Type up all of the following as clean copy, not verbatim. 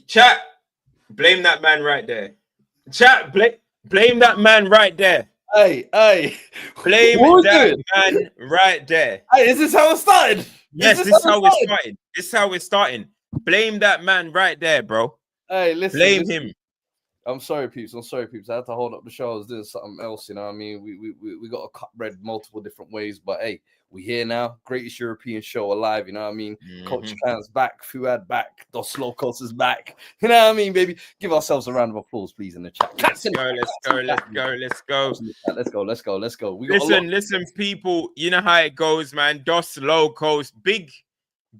Chat, blame that man right there. Chat, blame that man right there. Hey, Blame that man right there. Hey, is this how it started? Yes, this is how we're starting. This is how we're starting. Blame that man right there, bro. Hey, listen. Blame him. I'm sorry, peeps. I had to hold up the show. I was doing something else, you know what I mean? We got to cut bread multiple different ways, but hey, we here now. Greatest European show alive, you know what I mean? CultureCams back, Fuad back, Dos Locos is back. You know what I mean, baby? Give ourselves a round of applause, please, in the chat. Let's go. We got listen, people. You know how it goes, man. Dos Locos, big.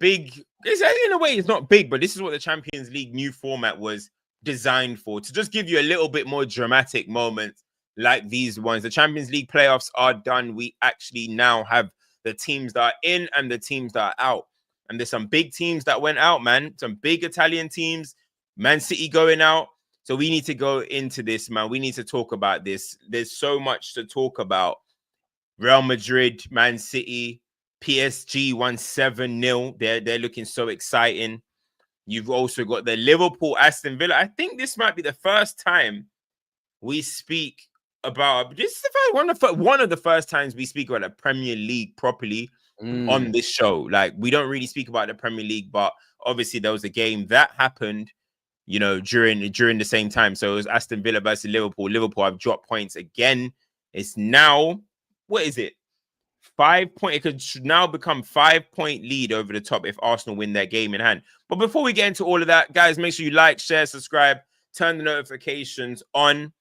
In a way, it's not big, but this is what the Champions League new format was designed for, to just give you a little bit more dramatic moments like these ones. The Champions League playoffs are done. We actually now have the teams that are in and the teams that are out. And there's some big teams that went out, man. Some big Italian teams. Man City going out. So we need to go into this, man. We need to talk about this. There's so much to talk about. Real Madrid, Man City, PSG won 7-0. They're looking so exciting. You've also got the Liverpool, Aston Villa. I think this might be the first time we speak about. This is one of the first times we speak about the Premier League properly on this show. Like, we don't really speak about the Premier League, but obviously there was a game that happened, you know, during the same time. So it was Aston Villa versus Liverpool. Liverpool have dropped points again. It's now, what is it? 5 point. It could now become 5-point lead over the top if Arsenal win their game in hand. But before we get into all of that, guys, make sure you like, share, subscribe, turn the notifications on,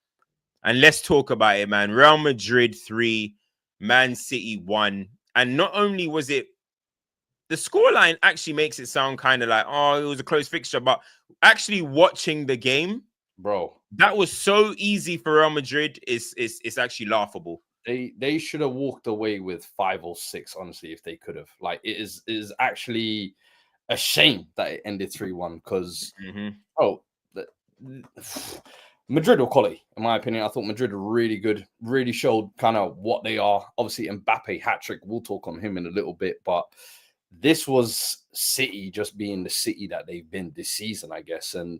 and let's talk about it, man. Real Madrid 3, Man City 1. And not only was it, the scoreline actually makes it sound kind of like, oh, it was a close fixture, but actually watching the game, bro, that was so easy for Real Madrid. It's actually laughable. They should have walked away with 5 or 6, honestly, if they could have. Like, it is actually a shame that it ended 3-1 because, Madrid were quality, in my opinion. I thought Madrid were really good, really showed kind of what they are. Obviously, Mbappe hat-trick, we'll talk on him in a little bit, but this was City just being the City that they've been this season, I guess. And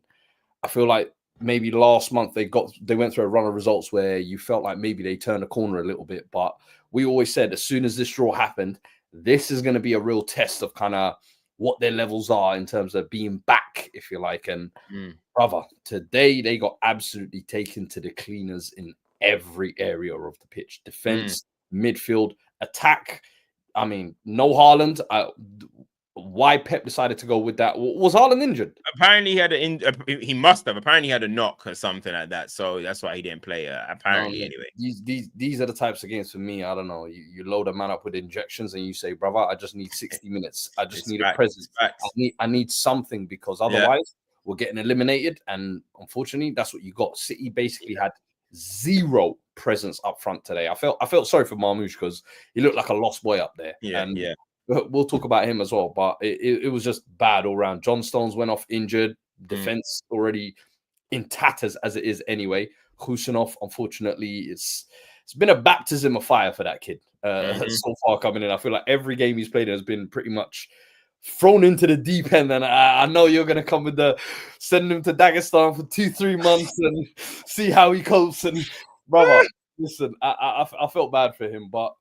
I feel like maybe last month they went through a run of results where you felt like maybe they turned a corner a little bit. But we always said as soon as this draw happened, this is going to be a real test of kind of what their levels are in terms of being back, if you like. And brother, today they got absolutely taken to the cleaners in every area of the pitch. Defense, midfield, attack. I mean, no Haaland. Why Pep decided to go with that? Was Haaland injured? Apparently, he must have. Apparently, he had a knock or something like that. So that's why he didn't play. Apparently, anyway. These are the types of games for me. I don't know. You load a man up with injections and you say, "Brother, I just need 60 minutes. I just need a presence. I need something because otherwise we're getting eliminated." And unfortunately, that's what you got. City basically had zero presence up front today. I felt sorry for Marmoush because he looked like a lost boy up there. Yeah. We'll talk about him as well, but it was just bad all around. John Stones went off injured. Defense already in tatters as it is anyway. Husinov, unfortunately, it's been a baptism of fire for that kid so far coming in. I feel like every game he's played has been pretty much thrown into the deep end. And I know you're going to come with send him to Dagestan for 2-3 months and see how he copes. And brother, listen, I felt bad for him, but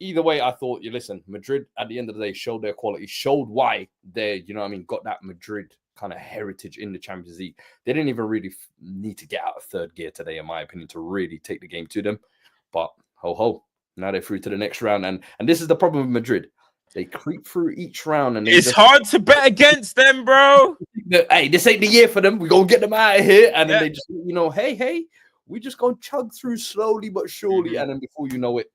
either way, I thought, Madrid at the end of the day showed their quality, showed why they, got that Madrid kind of heritage in the Champions League. They didn't even really need to get out of third gear today, in my opinion, to really take the game to them. But ho, now they're through to the next round. And this is the problem with Madrid. They creep through each round. And it's hard to bet against them, bro. Hey, this ain't the year for them. We're going to get them out of here. And then they just, hey, we just going to chug through slowly but surely. And then before you know it,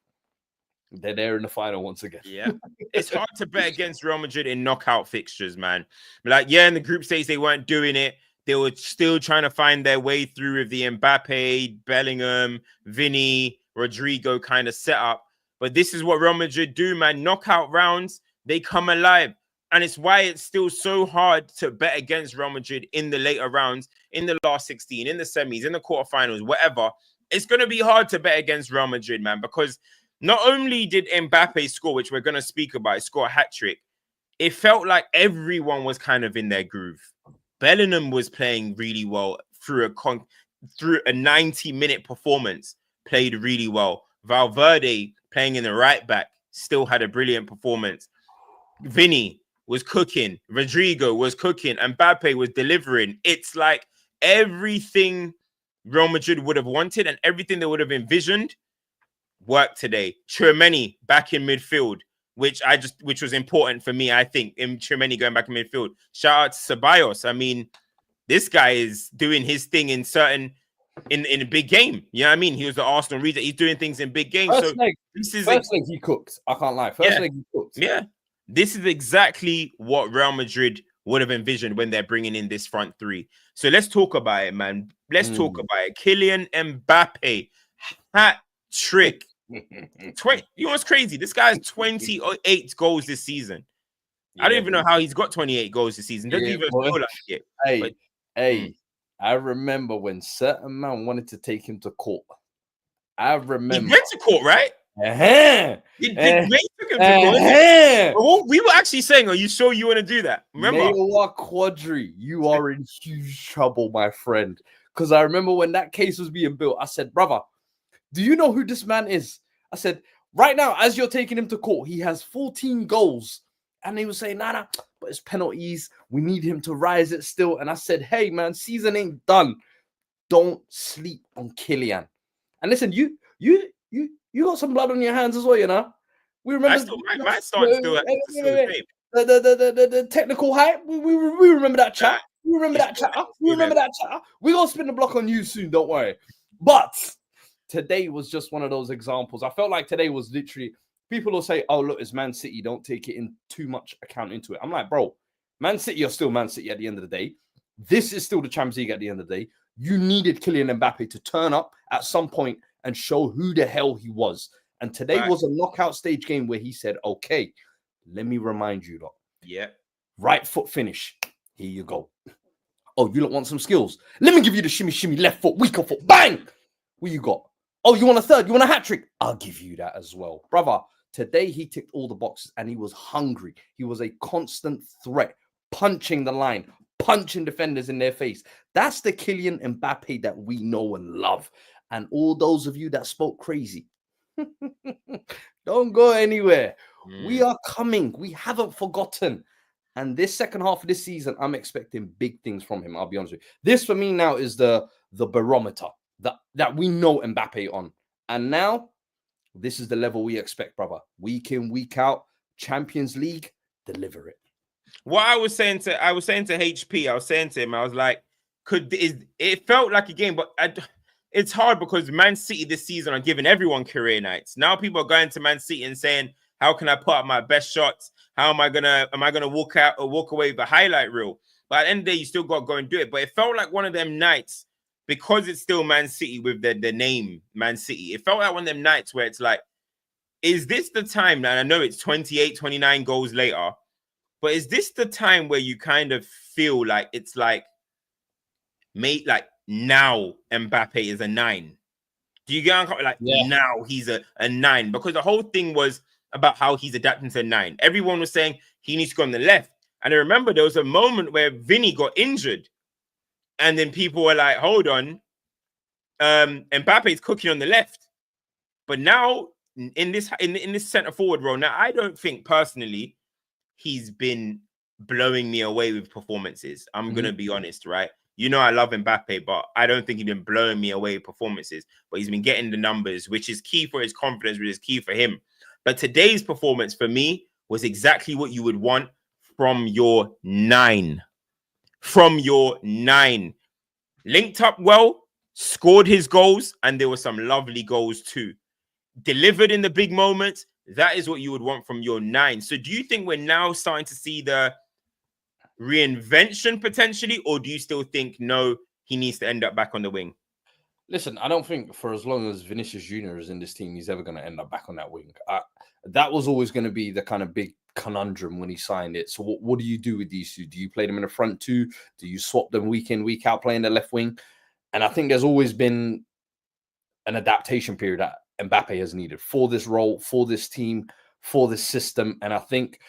they're there in the final once again. Yeah. It's hard to bet against Real Madrid in knockout fixtures, man. Like, in the group stage, they weren't doing it. They were still trying to find their way through with the Mbappe, Bellingham, Vinny, Rodrigo kind of setup. But this is what Real Madrid do, man. Knockout rounds, they come alive. And it's why it's still so hard to bet against Real Madrid in the later rounds, in the last 16, in the semis, in the quarterfinals, whatever. It's going to be hard to bet against Real Madrid, man, because not only did Mbappe score, which we're going to speak about, score a hat-trick, it felt like everyone was kind of in their groove. Bellingham was playing really well through a 90-minute performance, played really well. Valverde playing in the right back still had a brilliant performance. Vinny was cooking. Rodrigo was cooking. And Mbappe was delivering. It's like everything Real Madrid would have wanted and everything they would have envisioned worked today. Tchouaméni back in midfield, which was important for me, I think, in Tchouaméni going back in midfield. Shout out to Ceballos. I mean, this guy is doing his thing in a big game. You know what I mean? He was the Arsenal reader. He's doing things in big games. First leg he cooked. I can't lie. First leg he cooked. Yeah. This is exactly what Real Madrid would have envisioned when they're bringing in this front three. So let's talk about it, man. Let's talk about it. Kylian Mbappe, hat trick. You know what's crazy? This guy has 28 goals this season. I don't even know how he's got 28 goals this season. Doesn't even feel like it. I remember when certain man wanted to take him to court. I remember. He went to court, right? We were actually saying, are you sure you want to do that? Remember? Quadri, you are in huge trouble, my friend. Because I remember when that case was being built, I said, brother, do you know who this man is? I said, right now, as you're taking him to court, he has 14 goals. And he was saying, nah, but it's penalties. We need him to rise it still. And I said, hey, man, season ain't done. Don't sleep on Kylian. And listen, you got some blood on your hands as well, you know. We remember the technical hype. We remember that chat. We remember that chat. We're gonna spin the block on you soon, don't worry. But today was just one of those examples. I felt like today was literally, people will say, oh, look, it's Man City. Don't take it in too much account into it. I'm like, bro, Man City are still Man City at the end of the day. This is still the Champions League at the end of the day. You needed Kylian Mbappe to turn up at some point and show who the hell he was. And today was a knockout stage game where he said, okay, let me remind you lot. Yeah. Right foot finish. Here you go. Oh, you don't want some skills? Let me give you the shimmy, left foot, weaker foot. Bang! What you got? Oh, you want a third? You want a hat trick? I'll give you that as well. Brother, today he ticked all the boxes and he was hungry. He was a constant threat, punching the line, punching defenders in their face. That's the Kylian Mbappe that we know and love. And all those of you that spoke crazy, don't go anywhere. We are coming. We haven't forgotten. And this second half of this season, I'm expecting big things from him. I'll be honest with you. This for me now is the barometer that we know Mbappe on. And now, this is the level we expect, brother. Week in, week out, Champions League, deliver it. What I was saying to HP, I was saying to him, I was like, it felt like a game, but it's hard because Man City this season are giving everyone career nights. Now people are going to Man City and saying, how can I put up my best shots? How am I gonna walk out or walk away with a highlight reel? But at the end of the day, you still got to go and do it. But it felt like one of them nights, because it's still Man City with the name Man City. It felt like one of them nights where it's like, is this the time? And I know it's 28, 29 goals later, but is this the time where you kind of feel like it's like, mate, like now Mbappe is a 9? Do you get like now he's a 9? Because the whole thing was about how he's adapting to 9. Everyone was saying he needs to go on the left. And I remember there was a moment where Vinny got injured. And then people were like, hold on. Mbappe is cooking on the left. But now in this center forward role, now I don't think personally he's been blowing me away with performances. I'm going to be honest, right? You know I love Mbappe, but I don't think he's been blowing me away with performances. But he's been getting the numbers, which is key for his confidence, which is key for him. But today's performance for me was exactly what you would want from your 9. From your 9. Linked up well, scored his goals, and there were some lovely goals too. Delivered in the big moments. That is what you would want from your 9. So do you think we're now starting to see the reinvention potentially, or do you still think, no, he needs to end up back on the wing? Listen, I don't think for as long as Vinicius Jr. is in this team, he's ever going to end up back on that wing. That was always going to be the kind of big conundrum when he signed it. So what do you do with these two? Do you play them in the front two? Do you swap them week in, week out, playing the left wing? And I think there's always been an adaptation period that Mbappe has needed for this role, for this team, for this system. And I think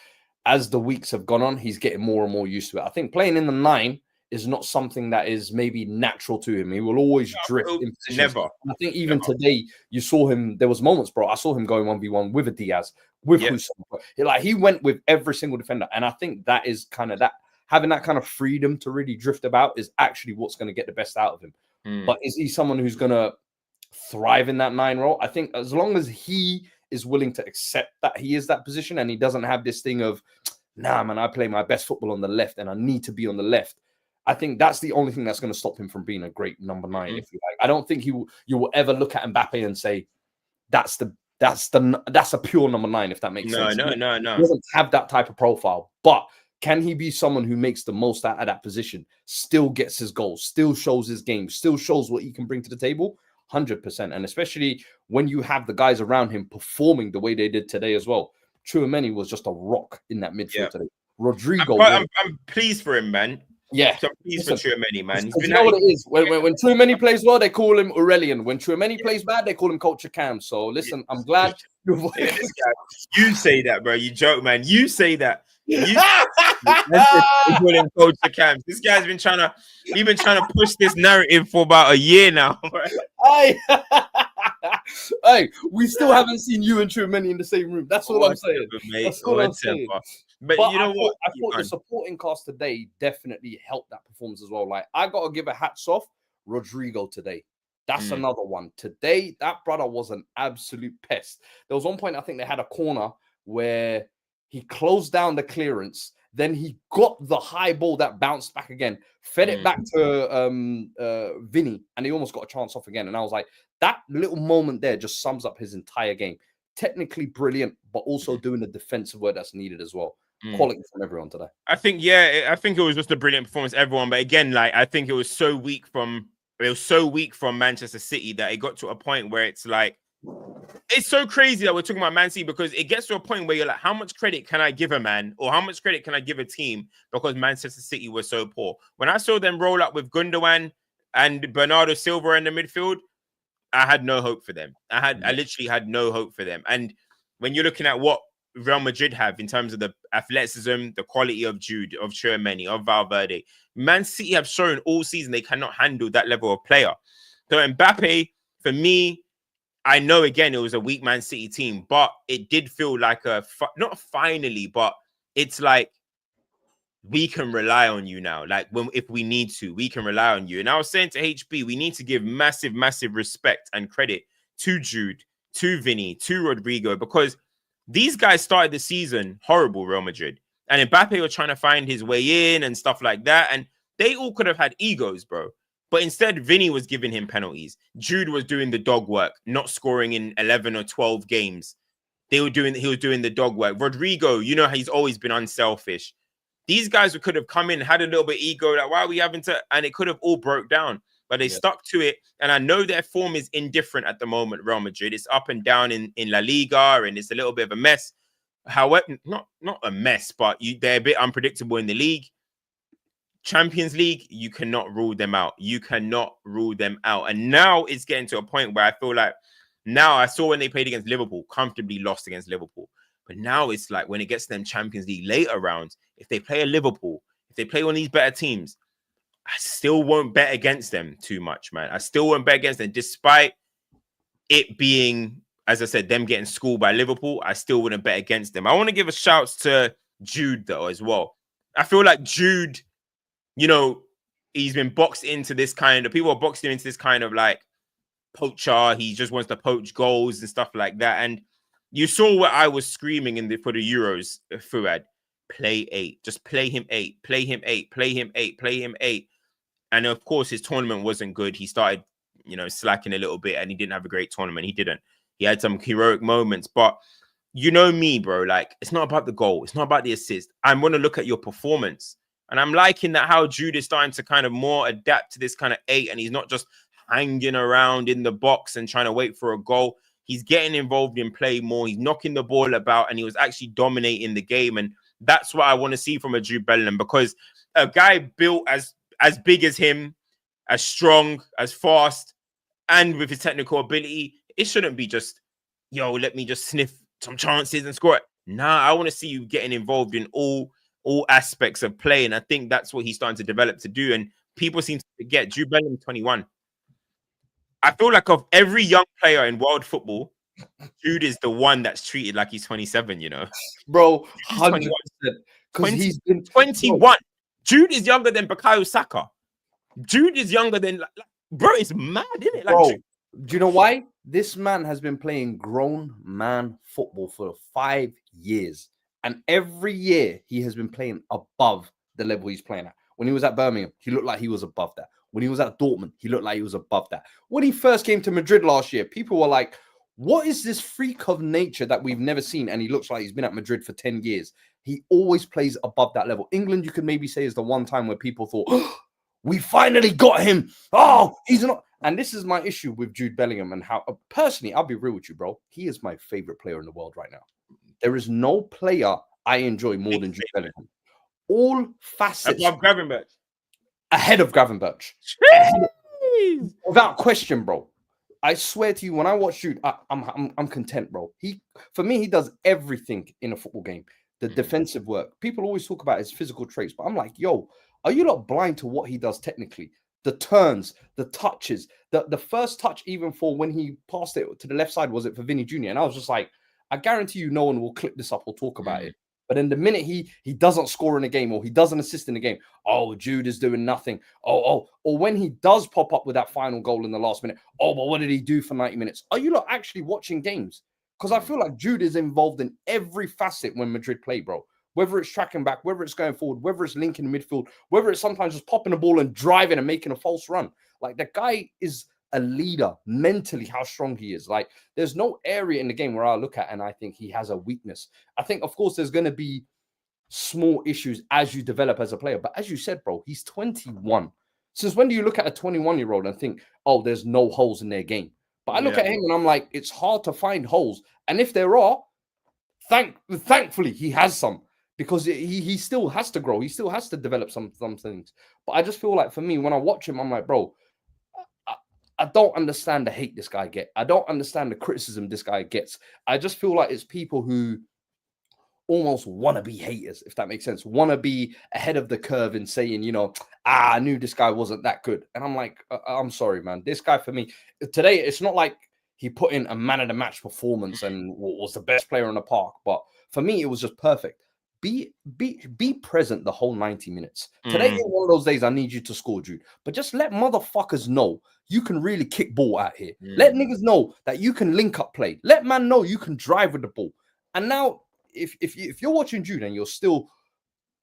as the weeks have gone on, he's getting more and more used to it. I think playing in the 9 is not something that is maybe natural to him. He will always drift in positions. Never. And I think even today, you saw him. There was moments, bro. I saw him going 1v1 with a Diaz, with Hussein. Like he went with every single defender, and I think that is kind of that having that kind of freedom to really drift about is actually what's going to get the best out of him. But is he someone who's going to thrive in that 9 role? I think as long as he is willing to accept that he is that position, and he doesn't have this thing of, nah, man, I play my best football on the left, and I need to be on the left. I think that's the only thing that's going to stop him from being a great number 9, if you like. I don't think you will ever look at Mbappe and say that's a pure number 9, if that makes sense. No. He doesn't have that type of profile. But can he be someone who makes the most out of that position, still gets his goals, still shows his game, still shows what he can bring to the table? 100%. And especially when you have the guys around him performing the way they did today as well. Tchouaméni was just a rock in that midfield today. Rodrigo. I'm pleased for him, man. Yeah, so please for Tchouaméni, man. You know what it is? When Tchouaméni plays well, they call him Aurelian. When Tchouaméni plays bad, they call him CultureCams. So listen, I'm glad. You say that, bro. You joke, man. You say that. You call him CultureCams. This guy's been trying to push this narrative for about a year now. Hey, we still haven't seen you and Tchouaméni in the same room. That's all I'm saying. That's all I'm saying. But you know what? I thought the supporting cast today definitely helped that performance as well. Like, I got to give a hats off Rodrigo today. That's another one. Today, that brother was an absolute pest. There was one point, I think they had a corner where he closed down the clearance. Then he got the high ball that bounced back again, fed it back to Vinny, and he almost got a chance off again. And I was like, that little moment there just sums up his entire game. Technically brilliant, but also doing the defensive work that's needed as well. Quality from everyone today. I think it was just a brilliant performance, everyone. But again, like, I think it was so weak from Manchester City that it got to a point where it's like, it's so crazy that we're talking about Man City, because it gets to a point where you're like, how much credit can I give a man, or how much credit can I give a team because Manchester City was so poor? When I saw them roll up with Gundogan and Bernardo Silva in the midfield, I had no hope for them. I literally had no hope for them. And when you're looking at what Real Madrid have in terms of the athleticism, the quality of Jude, of Tchouaméni, of Valverde, Man City have shown all season they cannot handle that level of player. So Mbappe, for me, I know again it was a weak Man City team, but it did feel like not finally, but it's like we can rely on you now. Like, if we need to, we can rely on you. And I was saying to HB, we need to give massive, massive respect and credit to Jude, to Vinny, to Rodrigo, because these guys started the season horrible, Real Madrid. And Mbappe was trying to find his way in and stuff like that. And they all could have had egos, bro. But instead, Vinny was giving him penalties. Jude was doing the dog work, not scoring in 11 or 12 games. He was doing the dog work. Rodrigo, you know, he's always been unselfish. These guys could have come in, had a little bit of ego, like, why are we having to? And it could have all broke down. But they stuck to it. And I know their form is indifferent at the moment, Real Madrid. It's up and down in La Liga, and it's a little bit of a mess. However, not a mess, but they're a bit unpredictable in the league. Champions League, you cannot rule them out. You cannot rule them out. And now it's getting to a point where I feel like, now I saw when they played against Liverpool, comfortably lost against Liverpool. But now it's like when it gets to them Champions League later rounds, if they play a Liverpool, if they play one of these better teams, I still won't bet against them too much, man. I still won't bet against them, despite it being, as I said, them getting schooled by Liverpool. I still wouldn't bet against them. I want to give a shout to Jude, though, as well. I feel like Jude, you know, he's been boxed into this kind of, people are boxing him into this kind of like poacher. He just wants to poach goals and stuff like that. And you saw what I was screaming for the Euros, Fuad. Play 8. Just play him 8. Play him 8. Play him 8. Play him 8. And of course, his tournament wasn't good. He started, you know, slacking a little bit, and he didn't have a great tournament. He didn't. He had some heroic moments. But you know me, bro. Like, it's not about the goal. It's not about the assist. I'm going to look at your performance. And I'm liking that how Jude is starting to kind of more adapt to this kind of 8. And he's not just hanging around in the box and trying to wait for a goal. He's getting involved in play more. He's knocking the ball about, and he was actually dominating the game. And that's what I want to see from a Jude Bellingham, because a guy built as big as him, as strong, as fast, and with his technical ability, it shouldn't be just, yo, let me just sniff some chances and score it. Nah, I want to see you getting involved in all all aspects of play. And I think that's what he's starting to develop to do. And people seem to forget Jude Bellingham 21. I feel like of every young player in world football, Jude is the one that's treated like he's 27, you know. Bro, He's 100%. 21. Because he's been 21. Bro. Jude is younger than Bukayo Saka. Jude is younger than bro, it's mad, isn't it? Like, bro, do you know why? This man has been playing grown man football for 5 years. And every year he has been playing above the level he's playing at. When he was at Birmingham, he looked like he was above that. When he was at Dortmund, he looked like he was above that. When he first came to Madrid last year, people were like, what is this freak of nature that we've never seen? And he looks like he's been at Madrid for 10 years. He always plays above that level. England, you could maybe say, is the one time where people thought, oh, we finally got him. Oh, he's not. And this is my issue with Jude Bellingham and how, personally, I'll be real with you, bro. He is my favorite player in the world right now. There is no player I enjoy more than Jude Bellingham. All facets. Above Gravenberch. Ahead of Gravenberch. Without question, bro. I swear to you, when I watch Jude, I'm content, bro. For me, he does everything in a football game. The defensive work. People always talk about his physical traits, but I'm like, yo, are you not blind to what he does technically? The turns, the touches, the first touch, even for when he passed it to the left side, was it for Vinny Jr.? And I was just like, I guarantee you, no one will clip this up or talk about it. But in the minute he doesn't score in a game or he doesn't assist in the game, oh, Jude is doing nothing. Or when he does pop up with that final goal in the last minute, oh, but what did he do for 90 minutes? Are you not actually watching games? Because I feel like Jude is involved in every facet when Madrid play, bro. Whether it's tracking back, whether it's going forward, whether it's linking midfield, whether it's sometimes just popping the ball and driving and making a false run. Like, the guy is a leader mentally, how strong he is. Like, there's no area in the game where I look at and I think he has a weakness. I think, of course, there's going to be small issues as you develop as a player. But as you said, bro, he's 21. Since when do you look at a 21-year-old and think, oh, there's no holes in their game? But I look at him and I'm like, it's hard to find holes. And if there are, thankfully, he has some. Because he still has to grow. He still has to develop some things. But I just feel like, for me, when I watch him, I'm like, bro, I don't understand the hate this guy gets. I don't understand the criticism this guy gets. I just feel like it's people who almost want to be haters, if that makes sense. Want to be ahead of the curve and saying, you know, I knew this guy wasn't that good. And I'm like, I'm sorry, man. This guy, for me, today, it's not like he put in a man-of-the-match performance and was the best player in the park. But for me, it was just perfect. Be present the whole 90 minutes. Today is one of those days I need you to score, Jude. But just let motherfuckers know you can really kick ball out here. Let niggas know that you can link up play. Let man know you can drive with the ball. And now, if you're watching Jude and you're still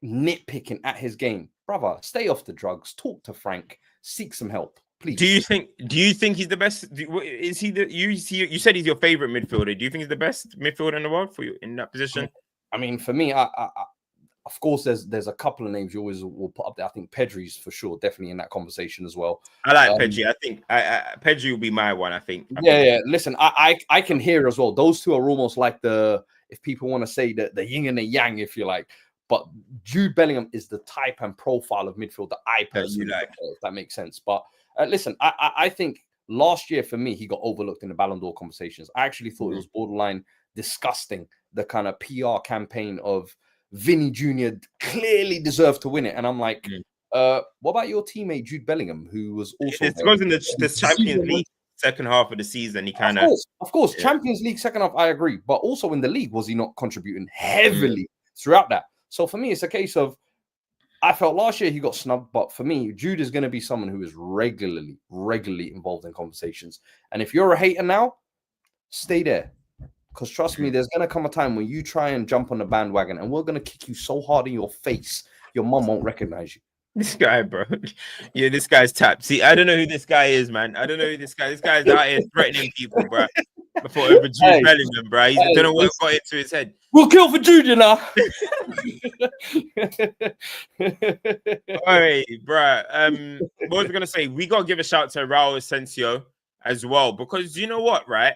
nitpicking at his game, brother, stay off the drugs. Talk to Frank. Seek some help, please. Do you think he's the best? Is he you said he's your favorite midfielder? Do you think he's the best midfielder in the world for you in that position? I mean, for me, I of course, there's a couple of names you always will put up there. I think Pedri's for sure, definitely in that conversation as well. I like Pedri. I think Pedri will be my one. I think. Yeah. Listen, I can hear as well. Those two are almost like if people want to say the yin and the yang, if you like. But Jude Bellingham is the type and profile of midfield that I personally like, if that makes sense. But listen, I think last year for me, he got overlooked in the Ballon d'Or conversations. I actually thought it was borderline disgusting, the kind of PR campaign of Vinny Jr. clearly deserved to win it. And I'm like, what about your teammate Jude Bellingham, who was also... It goes in the Champions League second half of the season. He kind of course, Champions League second half, I agree. But also in the league, was he not contributing heavily throughout that? So for me, it's a case of, I felt last year he got snubbed, but for me, Jude is going to be someone who is regularly involved in conversations. And if you're a hater now, stay there. Because trust me, there's going to come a time when you try and jump on the bandwagon and we're going to kick you so hard in your face, your mom won't recognize you. This guy, bro. Yeah, this guy's tapped. See, I don't know who this guy is, man. I don't know who this guy is. This guy's out here threatening people, bro. Before over Jude Bellingham, bro. I don't know what got into his head. We'll kill for Jude, you know. All right, bro. What was I going to say? We got to give a shout to Raul Asensio as well. Because you know what, right?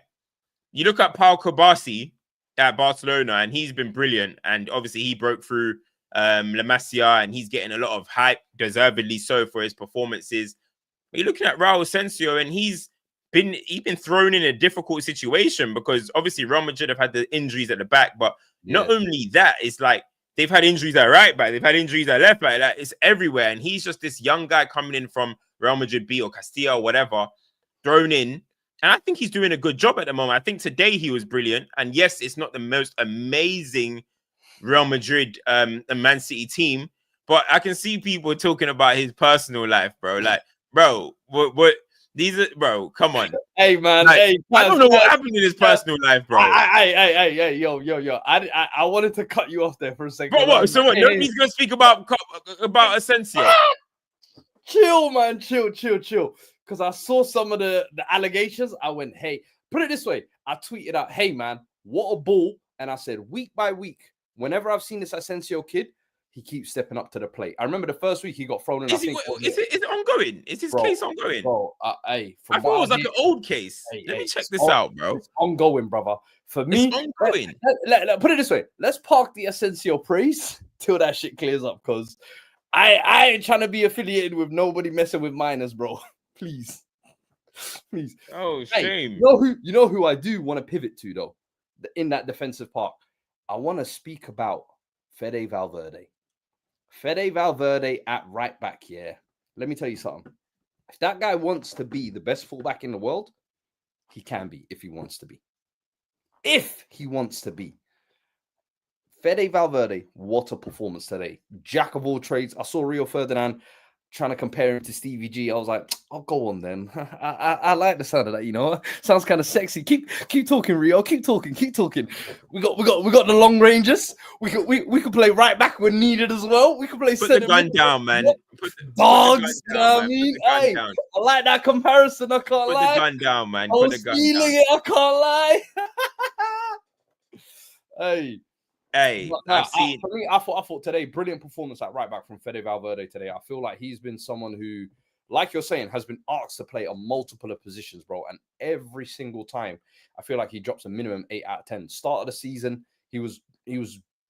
You look at Pau Kubasi at Barcelona, and he's been brilliant. And obviously, he broke through La Masia, and he's getting a lot of hype, deservedly so, for his performances. But you're looking at Raul Asensio, and he's been thrown in a difficult situation because obviously Real Madrid have had the injuries at the back. But not only that, it's like they've had injuries at right back, they've had injuries at left back. Like, it's everywhere, and he's just this young guy coming in from Real Madrid B or Castilla or whatever, thrown in. And I think he's doing a good job at the moment. I think today he was brilliant. And yes, it's not the most amazing Real Madrid and Man City team, but I can see people talking about his personal life, bro. Like, bro, what these are, bro, come on. Hey, man. Like, hey, I don't know what happened in his personal life, bro. Hey, yo. I wanted to cut you off there for a second. But what? So what? Nobody's going to speak about Asensio. Chill, man. Chill. Because I saw some of the allegations. I went, hey, put it this way. I tweeted out, hey, man, what a ball. And I said, week by week, whenever I've seen this Asensio kid, he keeps stepping up to the plate. I remember the first week he got thrown in. Is it ongoing? Is his case ongoing? Bro, I thought it was like an old case. Let me check this out, bro. It's ongoing, brother. For me, it's ongoing. Put it this way. Let's park the Asensio praise till that shit clears up, because I ain't trying to be affiliated with nobody messing with minors, bro. Please. Oh, shame. You know who I do want to pivot to, though, in that defensive part? I want to speak about Fede Valverde. Fede Valverde at right back, yeah. Let me tell you something. If that guy wants to be the best fullback in the world, he can be if he wants to be. If he wants to be. Fede Valverde, what a performance today. Jack of all trades. I saw Rio Ferdinand trying to compare him to Stevie G. I was like, oh, go on then. I like the sound of that, you know. Sounds kind of sexy. Keep talking, Rio. Keep talking. We got the long ranges. We can play right back when needed as well. We can play Put the gun down, man. Dogs, you know what I mean? Hey, I like that comparison. I can't lie. Put the gun down, man. I was feeling it. I can't lie. Hey, I've seen. For me, I thought today, brilliant performance at right back from Fede Valverde today. I feel like he's been someone who, like you're saying, has been asked to play on multiple of positions, bro. And every single time, I feel like he drops a minimum 8 out of 10. Start of the season, he was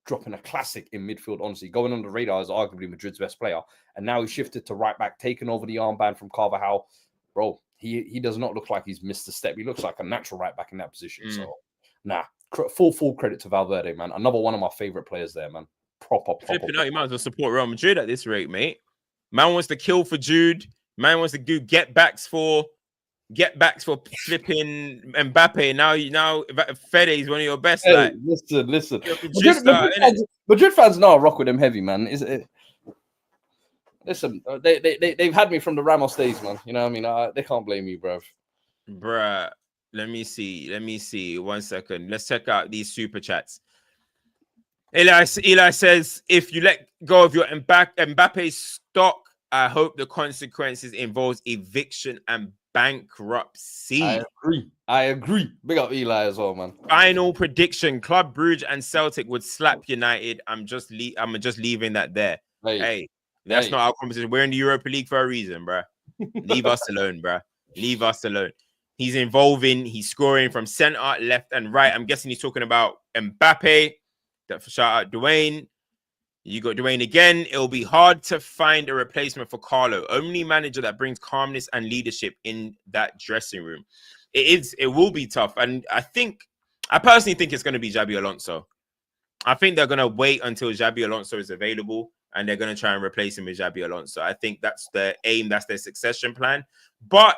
dropping a classic in midfield, honestly, going on the radar as arguably Madrid's best player. And now he shifted to right back, taking over the armband from Carvajal. Bro, he does not look like he's missed a step. He looks like a natural right back in that position. So, nah. Full credit to Valverde, man. Another one of my favorite players there, man. Proper. Flipping out, you might as well support Real Madrid at this rate, mate. Man wants to kill for Jude. Man wants to do get backs for flipping Mbappe. Now Fede is one of your best. Hey, listen. Madrid fans now rock with them heavy, man. Is it? Listen, they've had me from the Ramos days, man. You know what I mean? They can't blame me, bruh. Let me see. 1 second. Let's check out these super chats. Eli says, if you let go of your Mbappe stock, I hope the consequences involves eviction and bankruptcy. I agree. Big up Eli as well, man. Final prediction: Club Brugge and Celtic would slap United. I'm just leaving that there. Hey, that's not our competition. We're in the Europa League for a reason, bruh. Leave us alone, bruh. Leave us alone. He's he's scoring from center, left, and right. I'm guessing he's talking about Mbappe. Shout out Dwayne. You got Dwayne again. It'll be hard to find a replacement for Carlo. Only manager that brings calmness and leadership in that dressing room. It will be tough. And I personally think it's going to be Xabi Alonso. I think they're going to wait until Xabi Alonso is available, and they're going to try and replace him with Xabi Alonso. I think that's their aim. That's their succession plan. But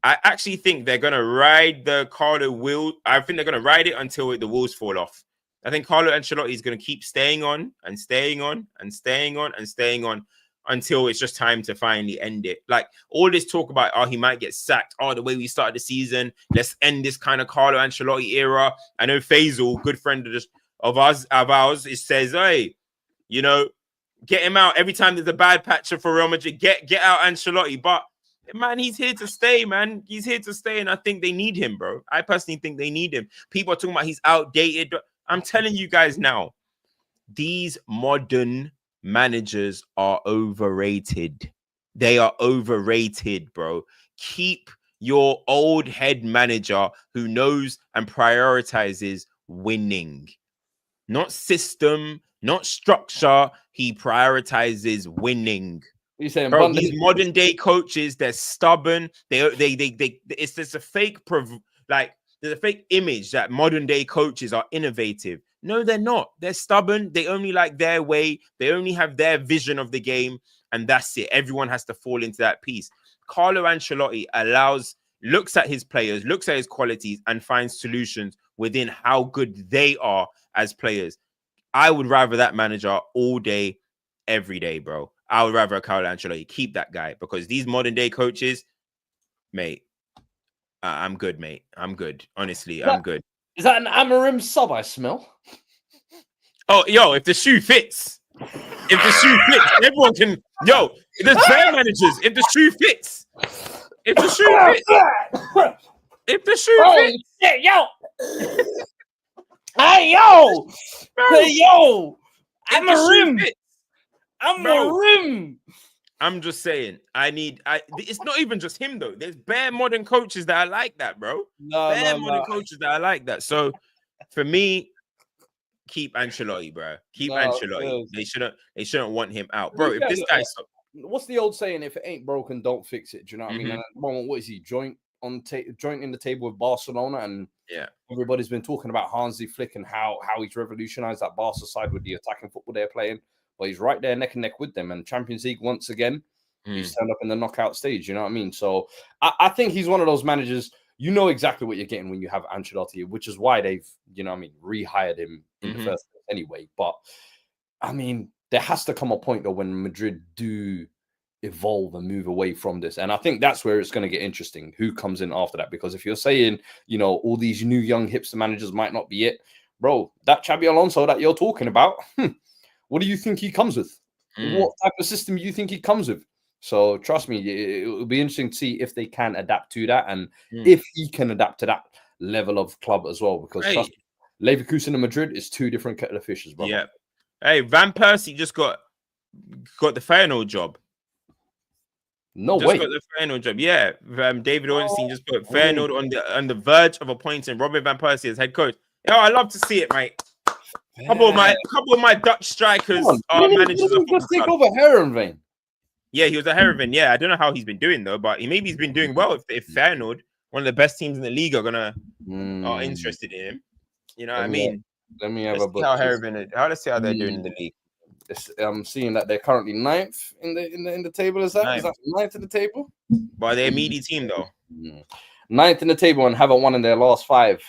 I actually think they're going to ride the Carlo wheel. I think they're going to ride it until the wheels fall off. I think Carlo Ancelotti is going to keep staying on and staying on and staying on and staying on until it's just time to finally end it. Like all this talk about, he might get sacked. The way we started the season, let's end this kind of Carlo Ancelotti era. I know Faisal, good friend of ours, it says, hey, get him out. Every time there's a bad patch for Real Madrid, get out Ancelotti. But man, he's here to stay, man. He's here to stay, and I think they need him, bro. I personally think they need him. People are talking about he's outdated. I'm telling you guys now, these modern managers are overrated. They are overrated, bro. Keep your old head manager who knows and prioritizes winning. Not system, not structure. He prioritizes winning. You saying, bro, these modern day coaches, they're stubborn. It's a fake there's a fake image that modern day coaches are innovative. No, they're not. They're stubborn. They only like their way. They only have their vision of the game, and that's it. Everyone has to fall into that piece. Carlo Ancelotti looks at his players, looks at his qualities, and finds solutions within how good they are as players. I would rather that manager all day, every day, bro. I would rather Carlo Ancelotti. Keep that guy, because these modern day coaches, mate, I'm good, mate. I'm good. Honestly, I'm good. Is that an Amarim sub I smell? Oh, yo, if the shoe fits, everyone can. Yo, there's bare managers. If the shoe fits, if the shoe fits, Shit, yo. Hey, yo. bro, Hey, yo. if the shoe fits, Amarim. I'm just saying. It's not even just him though. There's bare modern coaches that are like that, bro. Modern coaches that are like that. So, for me, keep Ancelotti, bro. Keep Ancelotti. They shouldn't want him out, bro. If this guy, what's the old saying? If it ain't broken, don't fix it. Do you know what I mean? And at the moment, what is he joint in the table with Barcelona? And everybody's been talking about Hansi Flick and how he's revolutionized that Barca side with the attacking football they're playing. But he's right there neck and neck with them. And Champions League, once again, he's turned up in the knockout stage. You know what I mean? So I think he's one of those managers. You know exactly what you're getting when you have Ancelotti, which is why they've, you know what I mean, rehired him in the first place anyway. But, I mean, there has to come a point, though, when Madrid do evolve and move away from this. And I think that's where it's going to get interesting, who comes in after that. Because if you're saying, you know, all these new young hipster managers might not be it, bro, that Xabi Alonso that you're talking about, what do you think he comes with? What type of system do you think he comes with? So trust me, it will be interesting to see if they can adapt to that and if he can adapt to that level of club as well. Because trust me, Leverkusen and Madrid is two different kettle of fishes, bro. Yeah. Hey, Van Persie just got the Feyenoord job. No way. Got the Feyenoord job. Yeah. David Ornstein just put Feyenoord on the verge of appointing Robin Van Persie as head coach. Yo, I love to see it, mate. A couple of my Dutch strikers are managers of just take over Herenveen. Yeah, he was at Herenveen. Yeah, I don't know how he's been doing though, but maybe he's been doing well. If Feyenoord, one of the best teams in the league, are interested in him. You know what I mean? Let me have let's see how Herenveen. Let's see how they're doing in the league. I'm seeing that they're currently 9th in the table. Is that 9th in the table? But they're a meaty team though. 9th in the table and haven't won in their last 5.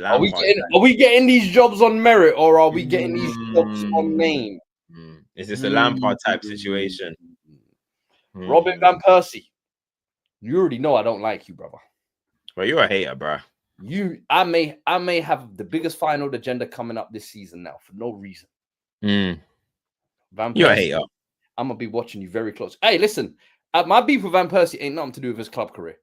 Are we getting these jobs on merit or are we getting these jobs on name? Is this a Lampard type situation? Robin Van Persie, you already know I don't like you, brother. Well, you're a hater, bro. I may have the biggest final agenda coming up this season now for no reason. Van Persie, you're a hater. I'm gonna be watching you very close. Hey, listen, my beef with Van Persie ain't nothing to do with his club career.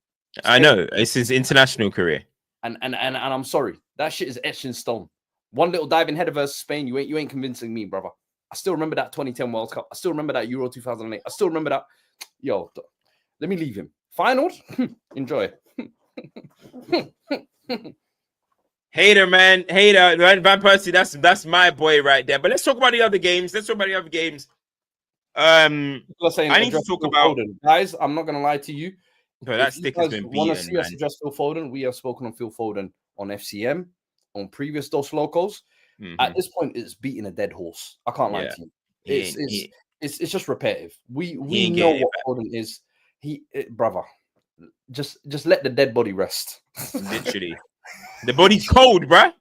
I know it's his international career. And I'm sorry, that shit is etched in stone. One little diving header versus Spain, you ain't convincing me, brother. I still remember that 2010 World Cup. I still remember that Euro 2008. I still remember that. Yo, let me leave him. Final, enjoy. Hater, man, hater. Van Persie, that's my boy right there. But let's talk about the other games. I need to talk about Foden. Guys. I'm not gonna lie to you. But that stick has been beaten. Want to see us address Phil Foden? We have spoken on Phil Foden on FCM, on previous Dos Locos. At this point, it's beating a dead horse. I can't lie to you. It's just repetitive. We know what Foden is. Brother, just let the dead body rest. Literally, the body's cold, bruh.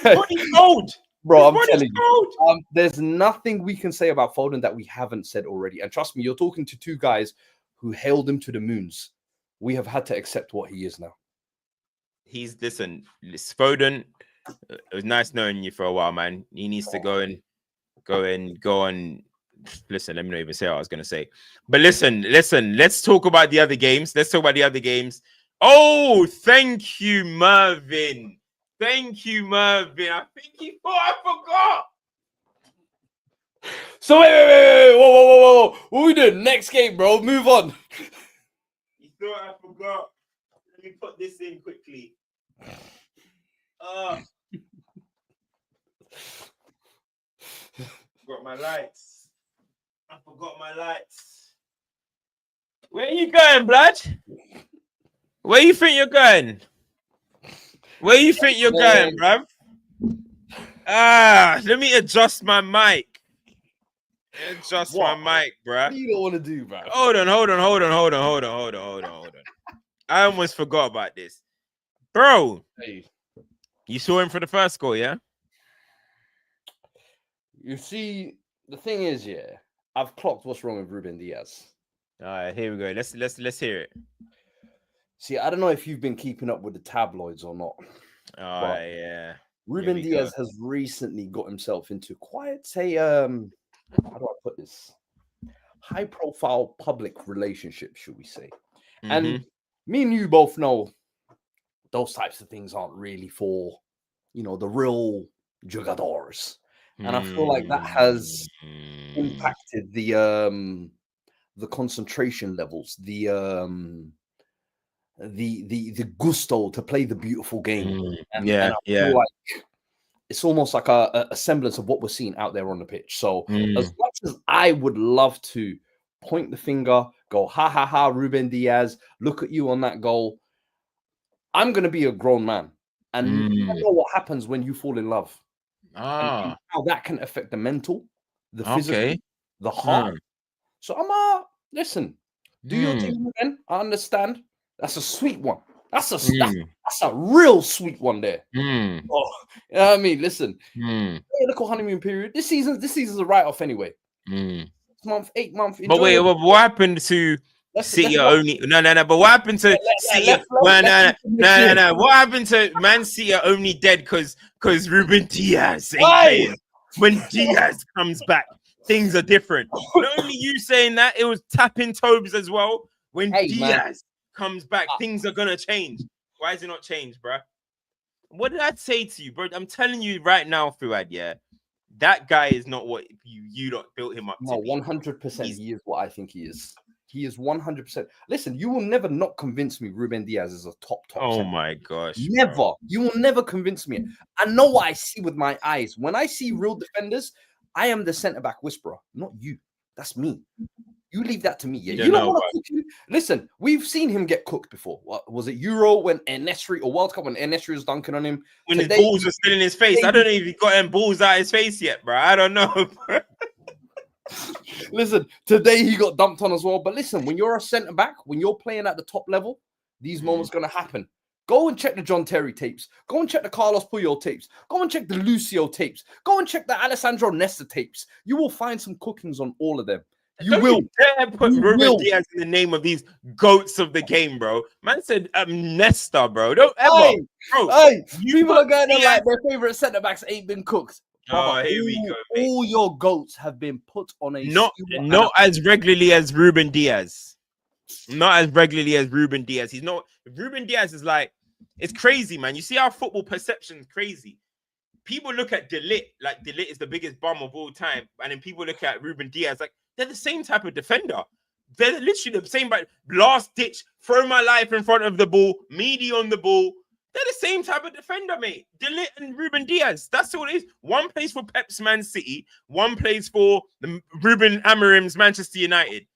Body's cold, bro. I'm telling you, there's nothing we can say about Foden that we haven't said already. And trust me, you're talking to two guys who hailed him to the moons. We have had to accept what he is now. Listen, Foden. It was nice knowing you for a while, man. He needs to go on. Listen, let me not even say what I was going to say. But listen. Let's talk about the other games. Oh, thank you, Mervin. I think he thought I forgot. So wait. Whoa. What we doing? Next game, bro. Move on. You thought I forgot. Let me put this in quickly. Forgot my lights. I forgot my lights. Where are you going, blood? Where you think you're going? Where you think you're going, bruv? Let me adjust my mic. My mic, bruh. What do you don't want to do, bro? Hold on. I almost forgot about this. Bro, Hey. You saw him for the first goal, yeah? You see, the thing is, I've clocked what's wrong with Ruben Diaz. All right, here we go. Let's hear it. See, I don't know if you've been keeping up with the tabloids or not. Yeah. Ruben Diaz has recently got himself into quite a how do I put this? High-profile public relationship, should we say? And me and you both know those types of things aren't really for, the real jugadores. And I feel like that has impacted the concentration levels, the gusto to play the beautiful game. And I feel like it's almost like a semblance of what we're seeing out there on the pitch. So as much as I would love to point the finger, go, ha, ha, ha, Ruben Diaz, look at you on that goal, I'm going to be a grown man. And you know what happens when you fall in love. And how that can affect the mental, the physical, the heart. So I'm listen, do your thing again. I understand. That's a sweet one. That's a real sweet one there. Oh, you know what I mean? Listen, a little honeymoon period. This season's a write-off anyway. 6 month, 8 month. But wait, what happened to City only? No. But what happened to City? No. What happened to Man City are only dead because Ruben Diaz ain't playing. When Diaz comes back, things are different. Not only you saying that, it was tapping Tobes as well. When Diaz comes back, things are gonna change. Why is it not changed, bro? What did I say to you, bro? I'm telling you right now, Fuad, that guy is not what you lot built him up to. No, 100%. He is what I think he is. He is 100%. Listen, you will never not convince me Ruben Diaz is a top. Oh my gosh. Never. Bro. You will never convince me. I know what I see with my eyes. When I see real defenders, I am the centre-back whisperer, not you. That's me. You leave that to me. Yeah? You don't want to cook him. Listen, we've seen him get cooked before. What was it? Euro when Enesri or World Cup when Enesri was dunking on him. When his balls were still in his face. I don't know if he got them balls out his face yet, bro. I don't know. Listen, today he got dumped on as well. But listen, when you're a centre back, when you're playing at the top level, these moments are going to happen. Go and check the John Terry tapes. Go and check the Carlos Puyol tapes. Go and check the Lucio tapes. Go and check the Alessandro Nesta tapes. You will find some cookings on all of them. You will dare put Ruben Diaz in the name of these goats of the game, bro. Man said Nesta, bro. Don't ever, people are going to like their favorite centre backs ain't been cooked. Brother, here we go. Mate. All your goats have been put on a not as regularly as Ruben Diaz. Not as regularly as Ruben Diaz. He's not. Ruben Diaz is like, it's crazy, man. You see our football perception is crazy. People look at De Ligt, like De Ligt is the biggest bum of all time, and then people look at Ruben Diaz like they're the same type of defender. They're literally the same, but last ditch, throw my life in front of the ball, meaty on the ball. They're the same type of defender, mate. De Ligt and Ruben Diaz. That's all it is. One plays for Pep's Man City. One plays for the Ruben Amorim's Manchester United.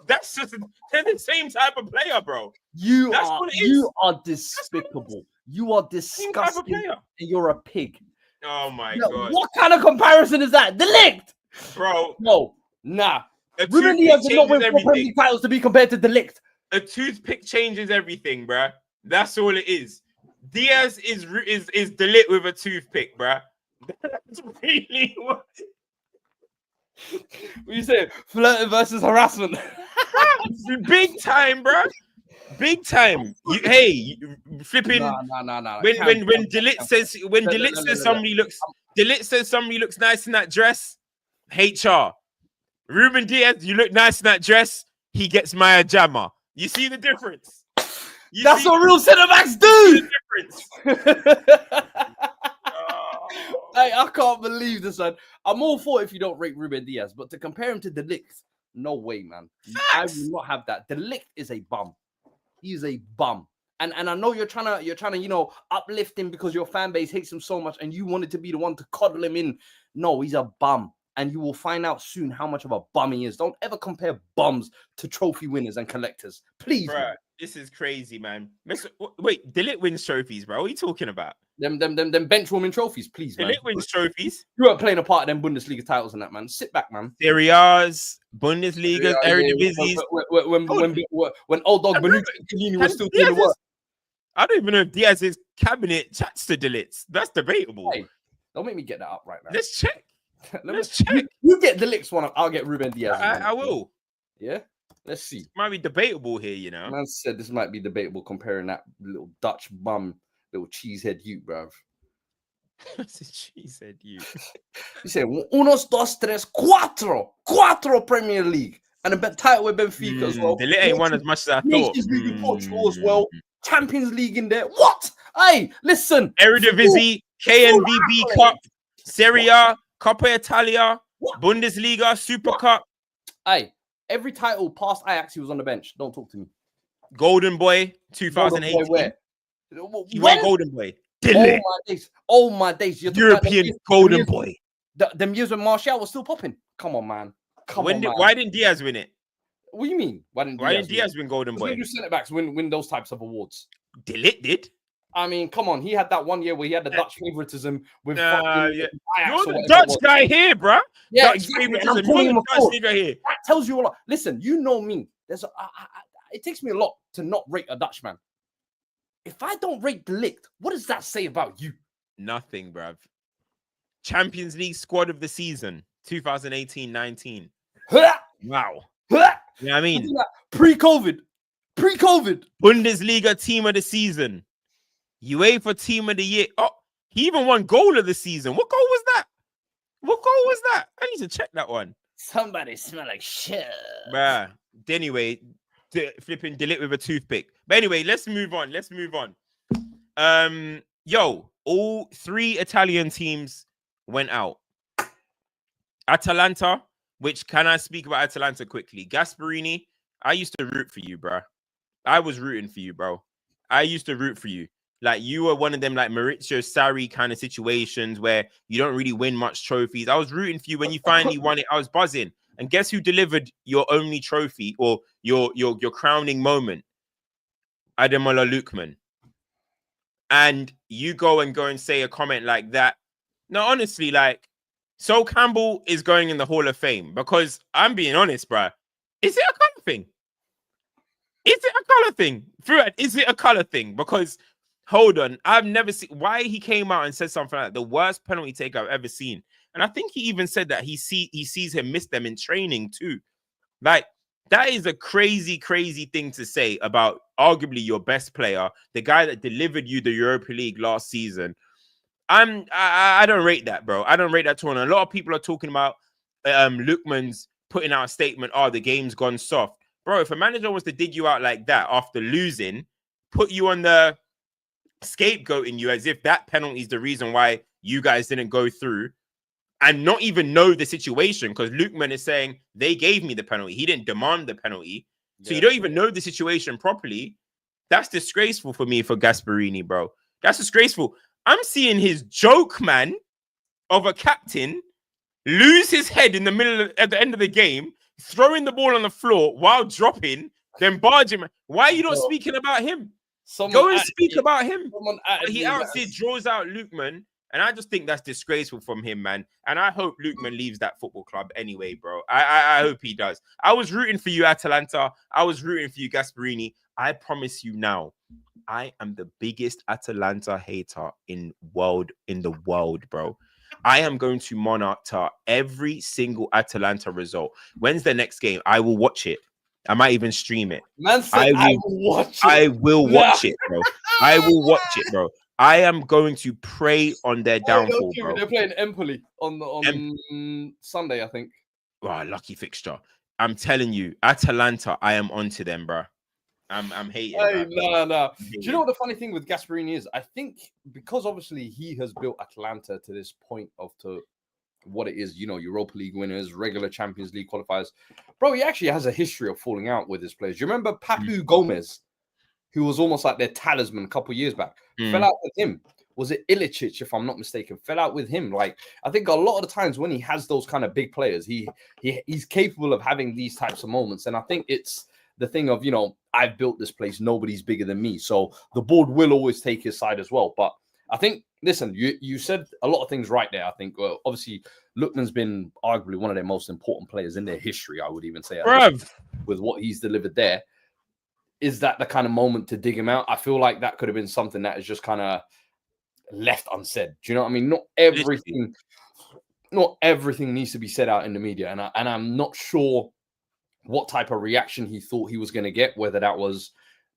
That's just they're the same type of player, bro. You are despicable. You are disgusting. And you're a pig. Oh my god! What kind of comparison is that? De Ligt, bro. No, nah. Ruben Diaz did not win 4 Premier League titles to be compared to De Ligt. A toothpick changes everything, bro. That's all it is. Diaz is De Ligt with a toothpick, bro. That's really what. What you say? Flirting versus harassment. Big time, bro. Big time. Flipping. Nah. When De Ligt says somebody looks nice in that dress, HR. Ruben Diaz, you look nice in that dress, he gets Maya Jama. You see the difference? That's what real centre backs do. Hey, I can't believe this, man. I'm all for it if you don't rate Ruben Diaz, but to compare him to De Ligt, no way, man. I will not have that. De Ligt is a bum. He is a bum. And I know you're trying to, uplift him because your fan base hates him so much and you wanted to be the one to coddle him in. No, he's a bum. And you will find out soon how much of a bum he is. Don't ever compare bums to trophy winners and collectors. Please. This is crazy, man. Wait, De Ligt wins trophies, bro. What are you talking about? Them benchwarming trophies, please, De man. Ligt wins trophies. You weren't playing a part of them Bundesliga titles and that, man. Sit back, man. Serie A's, Bundesliga, Eredivisie. When old dog Bonucci and Chiellini were still doing the work. I don't even know if Diaz's cabinet chats to De Ligt. That's debatable. Hey, don't make me get that up right now. Let's check. Let's check. You get De Ligt's one. I'll get Ruben Diaz. I will. Yeah. Let's see. Might be debatable here, you know. Man said this might be debatable comparing that little Dutch bum, little cheesehead you, bruv. That's a cheesehead you. He said, unos, dos, tres, cuatro Premier League. And a title with Benfica as well. The Lit ain't won as much as I thought. Nations League in Portugal as well. Champions League in there. What? Hey, listen. Eredivisie, KNVB Cup, Serie A, Coppa Italia, Bundesliga, Super Cup. Hey, every title past Ajax, he was on the bench. Don't talk to me. Golden Boy, 2018. Where? You want Golden Boy? Oh my days. European Golden Boy. Them years when Martial was still popping. Come on, man. Why didn't Diaz win it? What do you mean? Why didn't Diaz win Golden Boy? When do centre backs win those types of awards? De Ligt did. I mean, come on. He had that one year where he had the Dutch favoritism with You're the Dutch guy here, bro. Yeah, Dutch favoritism. here. That tells you a lot. Listen, you know me. It takes me a lot to not rate a Dutchman. If I don't rate De Ligt, what does that say about you? Nothing, bruv. Champions League squad of the season, 2018-19. Wow. You know what I mean? Pre-COVID. Bundesliga team of the season. UEFA team of the year. Oh, he even won goal of the season. What goal was that? I need to check that one. Somebody smell like shit. Bruh. Anyway, flipping De Ligt with a toothpick. But anyway, let's move on. All three Italian teams went out. Atalanta, which can I speak about Atalanta quickly? Gasperini, I used to root for you, bro. I was rooting for you, bro. I used to root for you. Like, you were one of them, like, Maurizio Sarri kind of situations where you don't really win much trophies. I was rooting for you when you finally won it. I was buzzing. And guess who delivered your only trophy or your crowning moment? Ademola Lukman. And you go and say a comment like that. No, honestly, like, Sol Campbell is going in the Hall of Fame because I'm being honest, bruh. Is it a color thing? Fuad, is it a color thing? Because, hold on, I've never seen why he came out and said something like the worst penalty take I've ever seen. And I think he even said that he sees him miss them in training too. Like, that is a crazy, crazy thing to say about arguably your best player, the guy that delivered you the Europa League last season. I don't rate that, bro. I don't rate that tournament. A lot of people are talking about Lukman's putting out a statement, the game's gone soft. Bro, if a manager was to dig you out like that after losing, put you on the scapegoating you as if that penalty is the reason why you guys didn't go through, and not even know the situation, because Lukman is saying they gave me the penalty. He didn't demand the penalty. So you don't even know the situation properly. That's disgraceful for me, for Gasperini, bro. That's disgraceful. I'm seeing his joke, man, of a captain lose his head in the middle at the end of the game, throwing the ball on the floor while dropping, then barging. Why are you not speaking about him? Go and speak about him. He draws out Lukman. And I just think that's disgraceful from him, man. And I hope Lukman leaves that football club anyway, bro. I hope he does. I was rooting for you, Atalanta. I was rooting for you, Gasperini. I promise you now, I am the biggest Atalanta hater in the world, bro. I am going to monitor every single Atalanta result. When's the next game? I will watch it. I might even stream it. Man said, I will watch it. I will watch it, bro. I will watch it, bro. I am going to pray on their downfall, bro. They're playing Empoli on Sunday, I think. Wow, lucky fixture. I'm telling you, Atalanta, I am onto them, bro. I'm hating. Hey, no. Do you know what the funny thing with Gasperini is? I think because obviously he has built Atalanta to this point to what it is, Europa League winners, regular Champions League qualifiers. Bro, he actually has a history of falling out with his players. Do you remember Papu Gomez, who was almost like their talisman a couple of years back? Fell out with him. Was it Ilicic, if I'm not mistaken? Fell out with him. Like, I think a lot of the times when he has those kind of big players, he's capable of having these types of moments. And I think it's the thing of, I've built this place, nobody's bigger than me. So the board will always take his side as well. But I think, listen, you said a lot of things right there. I think, well, obviously, Lukman's been arguably one of their most important players in their history, I would even say, with what he's delivered there. Is that the kind of moment to dig him out? I feel like that could have been something that is just kind of left unsaid. Do you know what I mean? Not everything needs to be said out in the media. And I'm not sure what type of reaction he thought he was going to get, whether that was,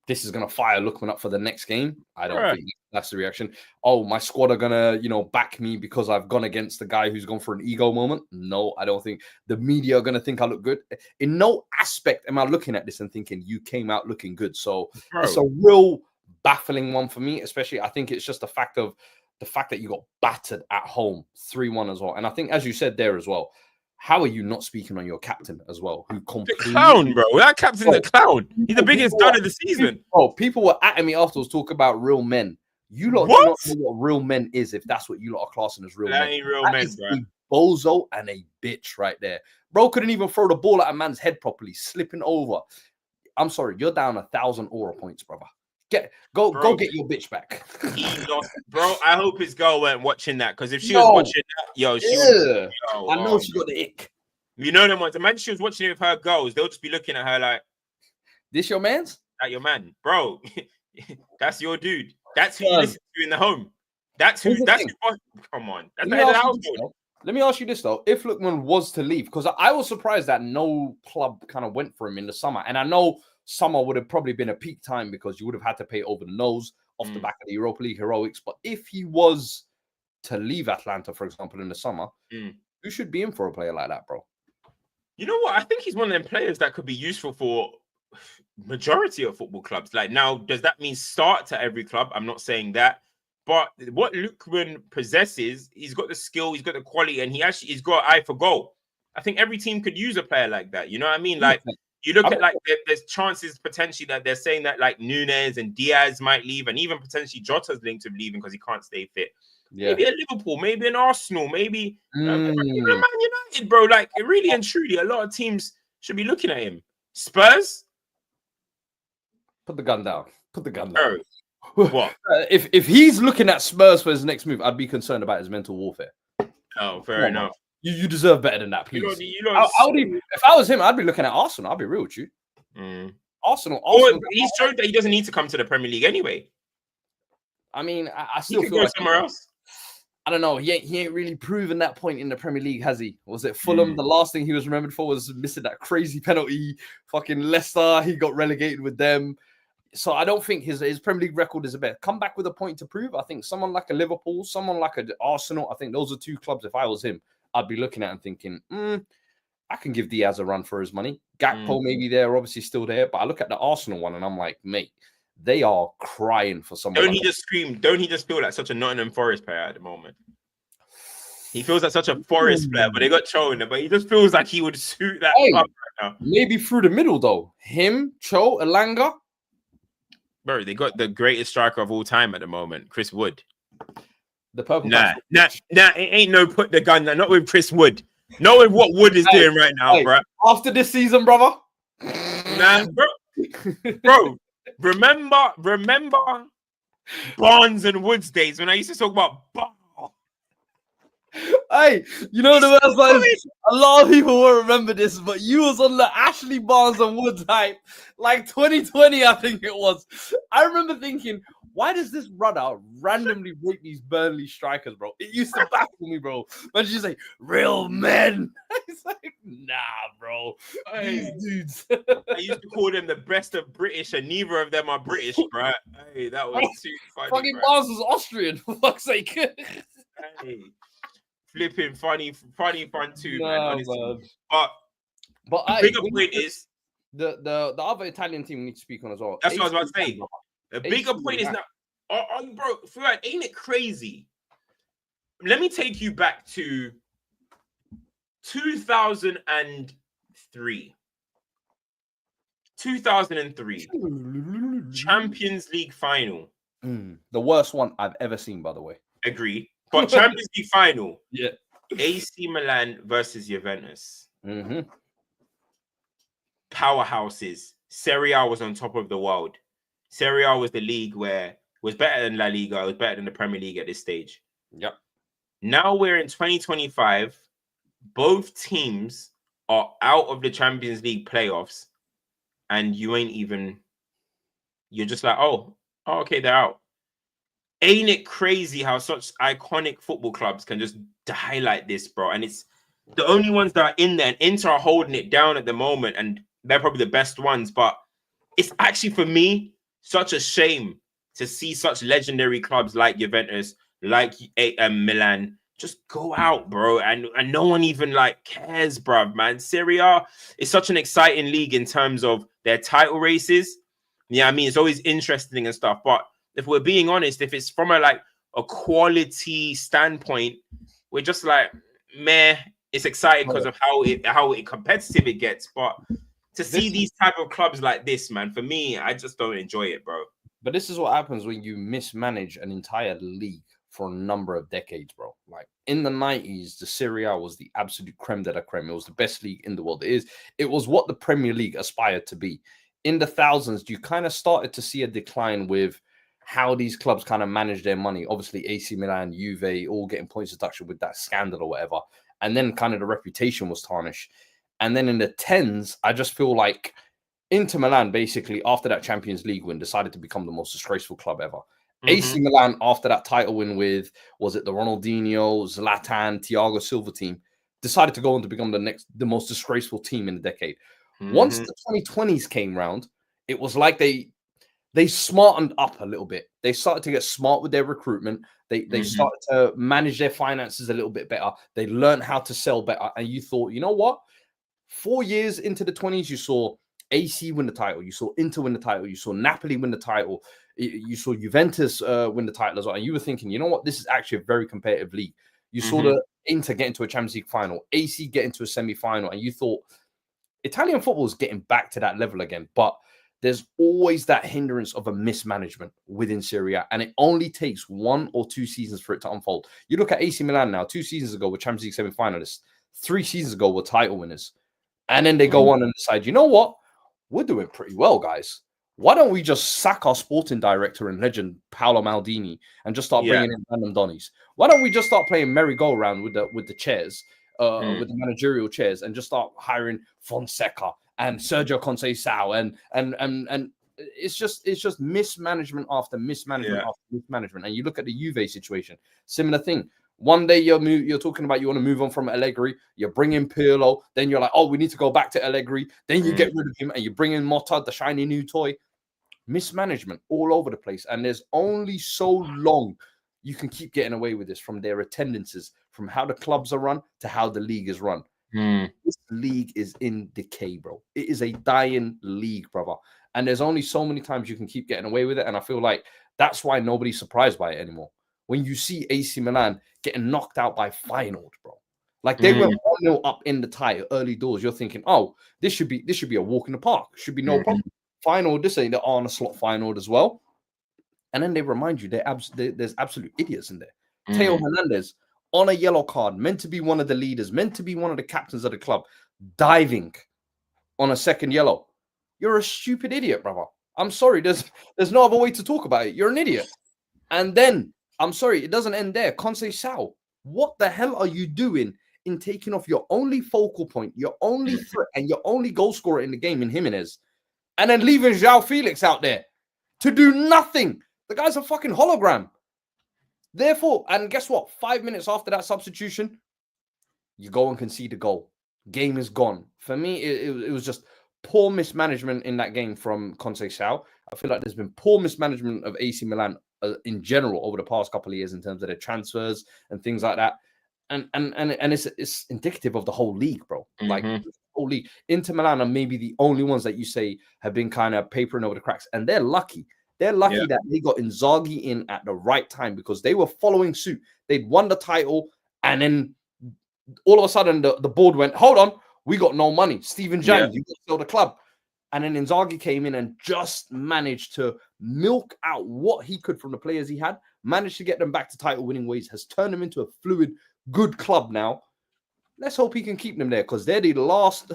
this is going to fire Lukman up for the next game. I don't think that's the reaction. Oh, my squad are going to, back me because I've gone against the guy who's gone for an ego moment. No, I don't think the media are going to think I look good. In no aspect am I looking at this and thinking you came out looking good. So it's a real baffling one for me, especially I think it's just the fact that you got battered at home 3-1 as well. And I think, as you said there as well, how are you not speaking on your captain as well? Who completely... The clown, bro. That captain's the clown. He's the biggest dud of the season. People were at me afterwards talking about real men. You lot do not know what real men is if that's what you lot are classing as real men. That ain't real men, bro. A bozo and a bitch right there. Bro couldn't even throw the ball at a man's head properly, slipping over. I'm sorry, you're down 1,000 aura points, brother. Go get your bitch back. He lost, bro. I hope his girl weren't watching that, because if she was watching that, she would. I know she got the ick. You know them ones. Imagine she was watching it with her girls. They'll just be looking at her like, "This your man's? That your man, bro? That's your dude. That's who you listen to in the home. That's who. Come on. That's the head of the household." Let me ask you this though: if Lukman was to leave, because I was surprised that no club kind of went for him in the summer, and I know summer would have probably been a peak time because you would have had to pay over the nose off the back of the Europa League heroics. But if he was to leave Atalanta, for example, in the summer, who should be in for a player like that, bro? You know what? I think he's one of them players that could be useful for majority of football clubs. Like, now, does that mean start to every club? I'm not saying that. But what Lukman possesses, he's got the skill, he's got the quality, and he's got an eye for goal. I think every team could use a player like that. You know what I mean? Like, you look at, like, there's chances potentially that they're saying that, like, Nunes and Diaz might leave, and even potentially Jota's linked to leaving because he can't stay fit. Yeah. Maybe a Liverpool, maybe an Arsenal, maybe Man United, bro. Like, really and truly, a lot of teams should be looking at him. Spurs? Put the gun down. Bro. What? If he's looking at Spurs for his next move, I'd be concerned about his mental warfare. Oh, fair enough. You deserve better than that, please. If I was him, I'd be looking at Arsenal. I'll be real with you. Arsenal. He's showed that he doesn't need to come to the Premier League anyway. I mean, I still feel go like somewhere else. I don't know. He ain't really proven that point in the Premier League, has he? Was it Fulham? The last thing he was remembered for was missing that crazy penalty. Fucking Leicester, he got relegated with them. So I don't think his Premier League record is a bit. Come back with a point to prove. I think someone like a Liverpool, someone like a Arsenal, I think those are two clubs, if I was him, I'd be looking at and thinking, I can give Diaz a run for his money. Gakpo, maybe they're obviously still there. But I look at the Arsenal one and I'm like, mate, they are crying for someone. Don't he just scream? Don't he just feel like such a Nottingham Forest player at the moment? He feels like such a Forest player, but they got Cho in it. But he just feels like he would suit that club right now. Maybe through the middle, though. Him, Cho, Elanga. Bro, they got the greatest striker of all time at the moment, Chris Wood. The purple. Nah, it ain't no put the gun. Not with Chris Wood. Not with what Wood is doing right now, bro. After this season, brother. Nah, bro. Remember Barnes and Woods days when I used to talk about Barnes. Hey, you know the worst part is a lot of people won't remember this, but you was on the Ashley Barnes and Woods hype, like 2020, I think it was. I remember thinking, why does this brother randomly rate these Burnley strikers, bro? It used to baffle me, bro. But she's like, real men. It's like, nah, bro. These dudes. I used to call them the best of British, and neither of them are British, bro. Hey, that was too funny. Fucking Barnes was Austrian, for fuck's sake. Hey. Flipping funny fun too, man. But the bigger point is the other Italian team we need to speak on as well. That's what I was about to say. The bigger point is now, bro, Fuad, ain't it crazy? Let me take you back to 2003. 2003 Champions League final. The worst one I've ever seen, by the way. Agreed. But Champions League final, AC Milan versus Juventus. Powerhouses Serie A was on top of the world. Serie A was the league where it was better than La Liga, it was better than the Premier League at this stage. Yep. Now we're in 2025. Both teams are out of the Champions League playoffs, and you're just like, oh, okay, they're out. Ain't it crazy how such iconic football clubs can just die like this, bro? And it's the only ones that are in there, and Inter are holding it down at the moment, and they're probably the best ones. But it's actually, for me, such a shame to see such legendary clubs like Juventus, like Milan, just go out, bro. And no one even like cares, bruv, man. Serie A is such an exciting league in terms of their title races. Yeah, I mean, it's always interesting and stuff. But if we're being honest, if it's from a quality standpoint, we're just like, meh. It's exciting because of how competitive it gets. But to see these type of clubs like this, man, for me, I just don't enjoy it, bro. But this is what happens when you mismanage an entire league for a number of decades, bro. Like in the 90s, the Serie A was the absolute creme de la creme. It was the best league in the world. It was what the Premier League aspired to be. In the thousands, you kind of started to see a decline with how these clubs kind of manage their money. Obviously, AC Milan, Juve, all getting points deduction with that scandal or whatever. And then kind of the reputation was tarnished. And then in the tens, I just feel like Inter Milan, basically, after that Champions League win, decided to become the most disgraceful club ever. AC Milan, after that title win with, was it the Ronaldinho, Zlatan, Thiago Silva team, decided to go on to become the most disgraceful team in the decade. Once the 2020s came round, it was like they smartened up a little bit. They started to get smart with their recruitment. They started to manage their finances a little bit better. They learned how to sell better. And you thought, you know what? 4 years into the 20s, you saw AC win the title. You saw Inter win the title. You saw Napoli win the title. You saw Juventus win the title as well. And you were thinking, you know what? This is actually a very competitive league. You saw the Inter get into a Champions League final, AC get into a semi-final, and you thought Italian football is getting back to that level again. But there's always that hindrance of a mismanagement within Serie A, and it only takes 1 or 2 seasons for it to unfold. You look at AC Milan now, 2 seasons ago were Champions League semi-finalists, 3 seasons ago were title winners. And then they go on and decide, you know what? We're doing pretty well, guys. Why don't we just sack our sporting director and legend, Paolo Maldini, and just start bringing in random Donnies? Why don't we just start playing merry-go-round with the chairs, with the managerial chairs, and just start hiring Fonseca and Sergio Conceição and it's just mismanagement after mismanagement after mismanagement. And you look at the Juve situation, similar thing. One day you're talking about you want to move on from Allegri, you bring in Pirlo, then you're like, oh, we need to go back to Allegri, then you get rid of him and you bring in Motta, the shiny new toy. Mismanagement all over the place. And there's only so long you can keep getting away with this, from their attendances, from how the clubs are run to how the league is run. This league is in decay, bro. It is a dying league, brother. And there's only so many times you can keep getting away with it. And I feel like that's why nobody's surprised by it anymore. When you see AC Milan getting knocked out by Feyenoord, bro. Like they went 1-0 up in the tie early doors. You're thinking, oh, this should be a walk in the park. Should be no problem. Feyenoord, this ain't the on a slot Feyenoord as well. And then they remind you there's absolute idiots in there. Theo Hernandez on a yellow card, meant to be one of the leaders, meant to be one of the captains of the club, diving on a second yellow. You're a stupid idiot, brother. I'm sorry. There's no other way to talk about it. You're an idiot. And then, I'm sorry, it doesn't end there. Conceição, what the hell are you doing in taking off your only focal point, your only threat, and your only goal scorer in the game in Jimenez, and then leaving João Felix out there to do nothing? The guy's a fucking hologram. Therefore, and guess what? 5 minutes after that substitution, you go and concede a goal. Game is gone. For me, it was just poor mismanagement in that game from Conceição. I feel like there's been poor mismanagement of AC Milan in general over the past couple of years in terms of their transfers and things like that. And it's indicative of the whole league, bro. Like the whole league. Inter Milan are maybe the only ones that you say have been kind of papering over the cracks, and they're lucky. They're lucky that they got Inzaghi in at the right time, because they were following suit. They'd won the title, and then all of a sudden the board went, hold on, we got no money. Steven Gerrard, you got to sell the club. And then Inzaghi came in and just managed to milk out what he could from the players he had, managed to get them back to title-winning ways, has turned them into a fluid, good club now. Let's hope he can keep them there, because they're the last.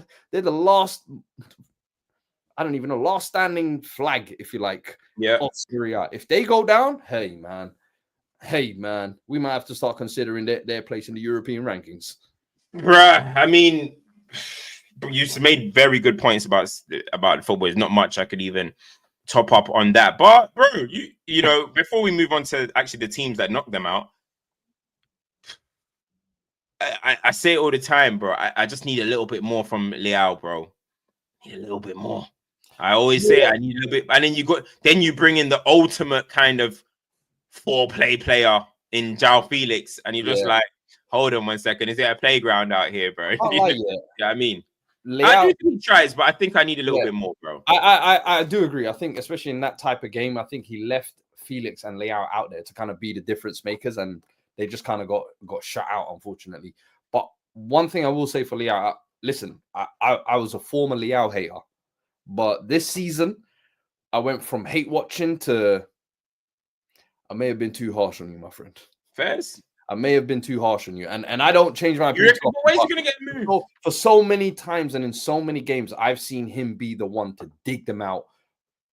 I don't even know, last standing flag, if you like, Yeah. of Serie A. If they go down, hey man, we might have to start considering their place in the European rankings. Bruh, I mean, you made very good points about football. There's not much I could even top up on that. But bro, you know, before we move on to actually the teams that knocked them out, I say it all the time, bro. I just need a little bit more from Leao, bro. Need a little bit more. I always say I need a little bit, and then you bring in the ultimate kind of foreplay player in João Felix, and you're just like, hold on 1 second, is there a playground out here, bro? Yeah, I mean, Leao, I do think he tries, but I think I need a little bit more, bro. I do agree. I think especially in that type of game, I think he left Felix and Leao out there to kind of be the difference makers, and they just kind of got shut out, unfortunately. But one thing I will say for Leao, listen, I was a former Leao hater, but this season I went from hate watching to I may have been too harsh on you, my friend. Fairs? I may have been too harsh on you, and I don't change my opinion. Where's he gonna get moved? For so many times and in so many games, I've seen him be the one to dig them out,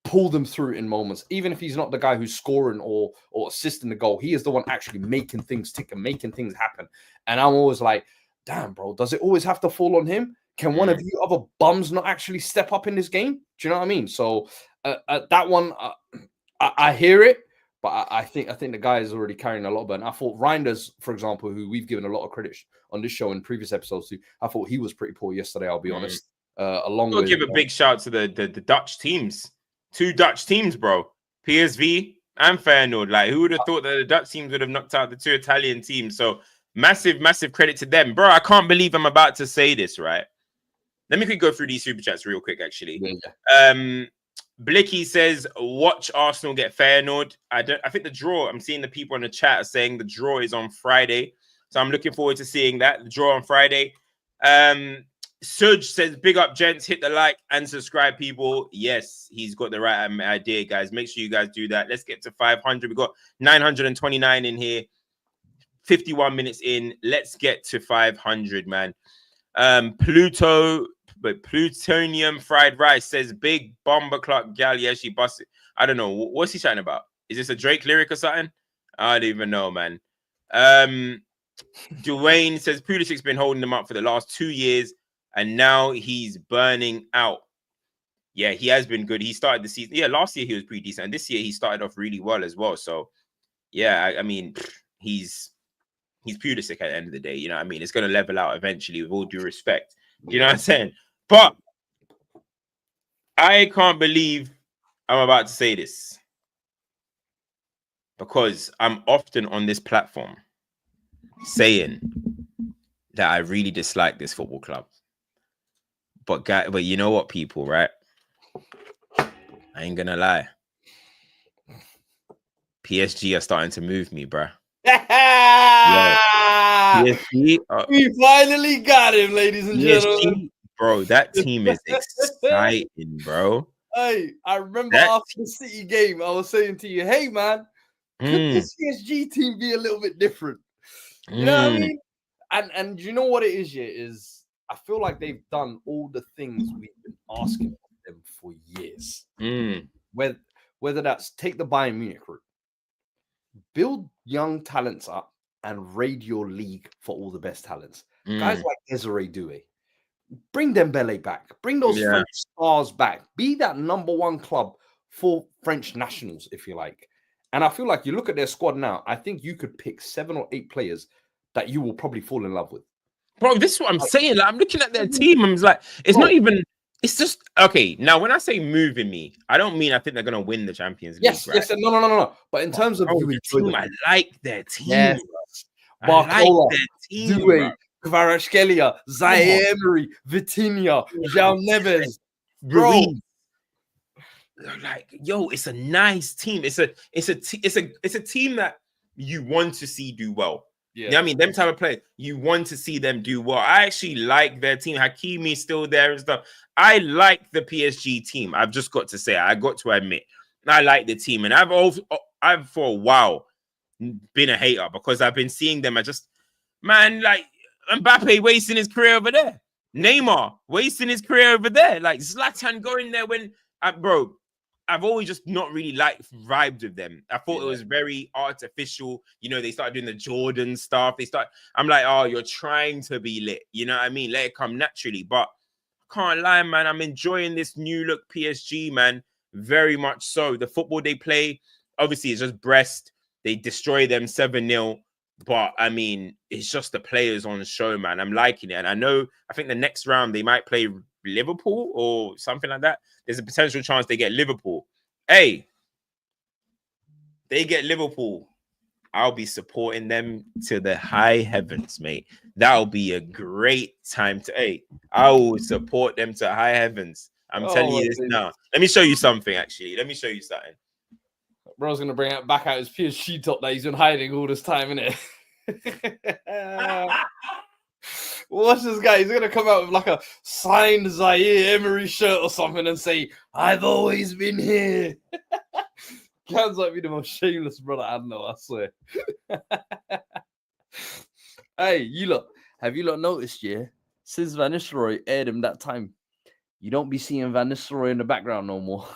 pull them through in moments. Even if he's not the guy who's scoring or assisting the goal, he is the one actually making things tick and making things happen. And I'm always like, damn, bro, does it always have to fall on him? Can one of you other bums not actually step up in this game? Do you know what I mean? So that one, I hear it. But I think the guy is already carrying a lot of burden. I thought Reinders, for example, who we've given a lot of credit on this show in previous episodes too, I thought he was pretty poor yesterday, I'll be honest. I'll give a big shout to the Dutch teams. 2 Dutch teams, bro. PSV and Feyenoord. Like, who would have thought that the Dutch teams would have knocked out the 2 Italian teams? So massive credit to them. Bro, I can't believe I'm about to say this, right? Let me quickly go through these super chats real quick, actually. Yeah. Blicky says, watch Arsenal get Feyenoord. I think the draw, I'm seeing the people in the chat are saying the draw is on Friday. So I'm looking forward to seeing that. The draw on Friday. Suj says, big up, gents. Hit the like and subscribe, people. Yes, he's got the right idea, guys. Make sure you guys do that. Let's get to 500. We've got 929 in here. 51 minutes in. Let's get to 500, man. Plutonium fried rice says big bomber clock gal. Yeah, she busted. I don't know. What's he chatting about? Is this a Drake lyric or something? I don't even know, man. Dwayne says Pulisic's been holding them up for the last 2 years and now he's burning out. Yeah, he has been good. He started the season. Yeah, last year he was pretty decent. And this year he started off really well as well. So yeah, I mean, he's Pulisic at the end of the day. You know what I mean? It's going to level out eventually with all due respect. You know what I'm saying? But I can't believe I'm about to say this because I'm often on this platform saying that I really dislike this football club. But you know what, people, right? I ain't gonna lie. PSG are starting to move me, bruh. Yeah. PSG, we finally got him, ladies and gentlemen. Bro, that team is exciting, bro. Hey, I remember after the City game, I was saying to you, hey, man, could this PSG team be a little bit different? You know what I mean? And you know what it is, yeah, is I feel like they've done all the things we've been asking of them for years. Whether that's take the Bayern Munich route, build young talents up, and raid your league for all the best talents. Guys like Desiree Doué. Bring Dembele back. Bring those French stars back. Be that #1 club for French nationals, if you like. And I feel like you look at their squad now, I think you could pick 7 or 8 players that you will probably fall in love with. Bro, this is what I'm saying. Like, I'm looking at their team. I'm like, it's not even... It's just... Okay, now, when I say moving me, I don't mean I think they're going to win the Champions League. Yes, right? Yes. No. But in terms of... you team, I like their team. Yes. Barcola, Doué, Kvaratskhelia, Zaire Emery, Vitinha, João Neves, bro. Like, yo, it's a nice team. It's a team that you want to see do well. Yeah, you know what I mean, them type of play, you want to see them do well. I actually like their team. Hakimi's still there and stuff. I like the PSG team. I've just got to say, I got to admit, I like the team, and I've for a while been a hater because I've been seeing them. Like Mbappe wasting his career over there. Neymar wasting his career over there. Like Zlatan going there when, bro, I've always just not really vibed with them. I thought it was very artificial. You know, they started doing the Jordan stuff. I'm like, oh, you're trying to be lit. You know what I mean? Let it come naturally. But I can't lie, man. I'm enjoying this new look PSG, man. Very much so. The football they play, obviously, it's just Brest. They destroy them 7-0. But, I mean, it's just the players on the show, man. I'm liking it. And I think the next round they might play Liverpool or something like that. There's a potential chance they get Liverpool. Hey, they get Liverpool. I'll be supporting them to the high heavens, mate. That'll be a great time to, I will support them to high heavens. I'm telling you this now. Let me show you something, actually. Let me show you something. Bro's going to bring it back out his PSG top that he's been hiding all this time, innit? Watch this guy. He's going to come out with like a signed Zaire Emery shirt or something and say, I've always been here. Cams might be the most shameless brother I know, I swear. Hey, you lot. Have you lot noticed, yeah? Since Van Nistelrooy aired him that time, you don't be seeing Van Nistelrooy in the background no more.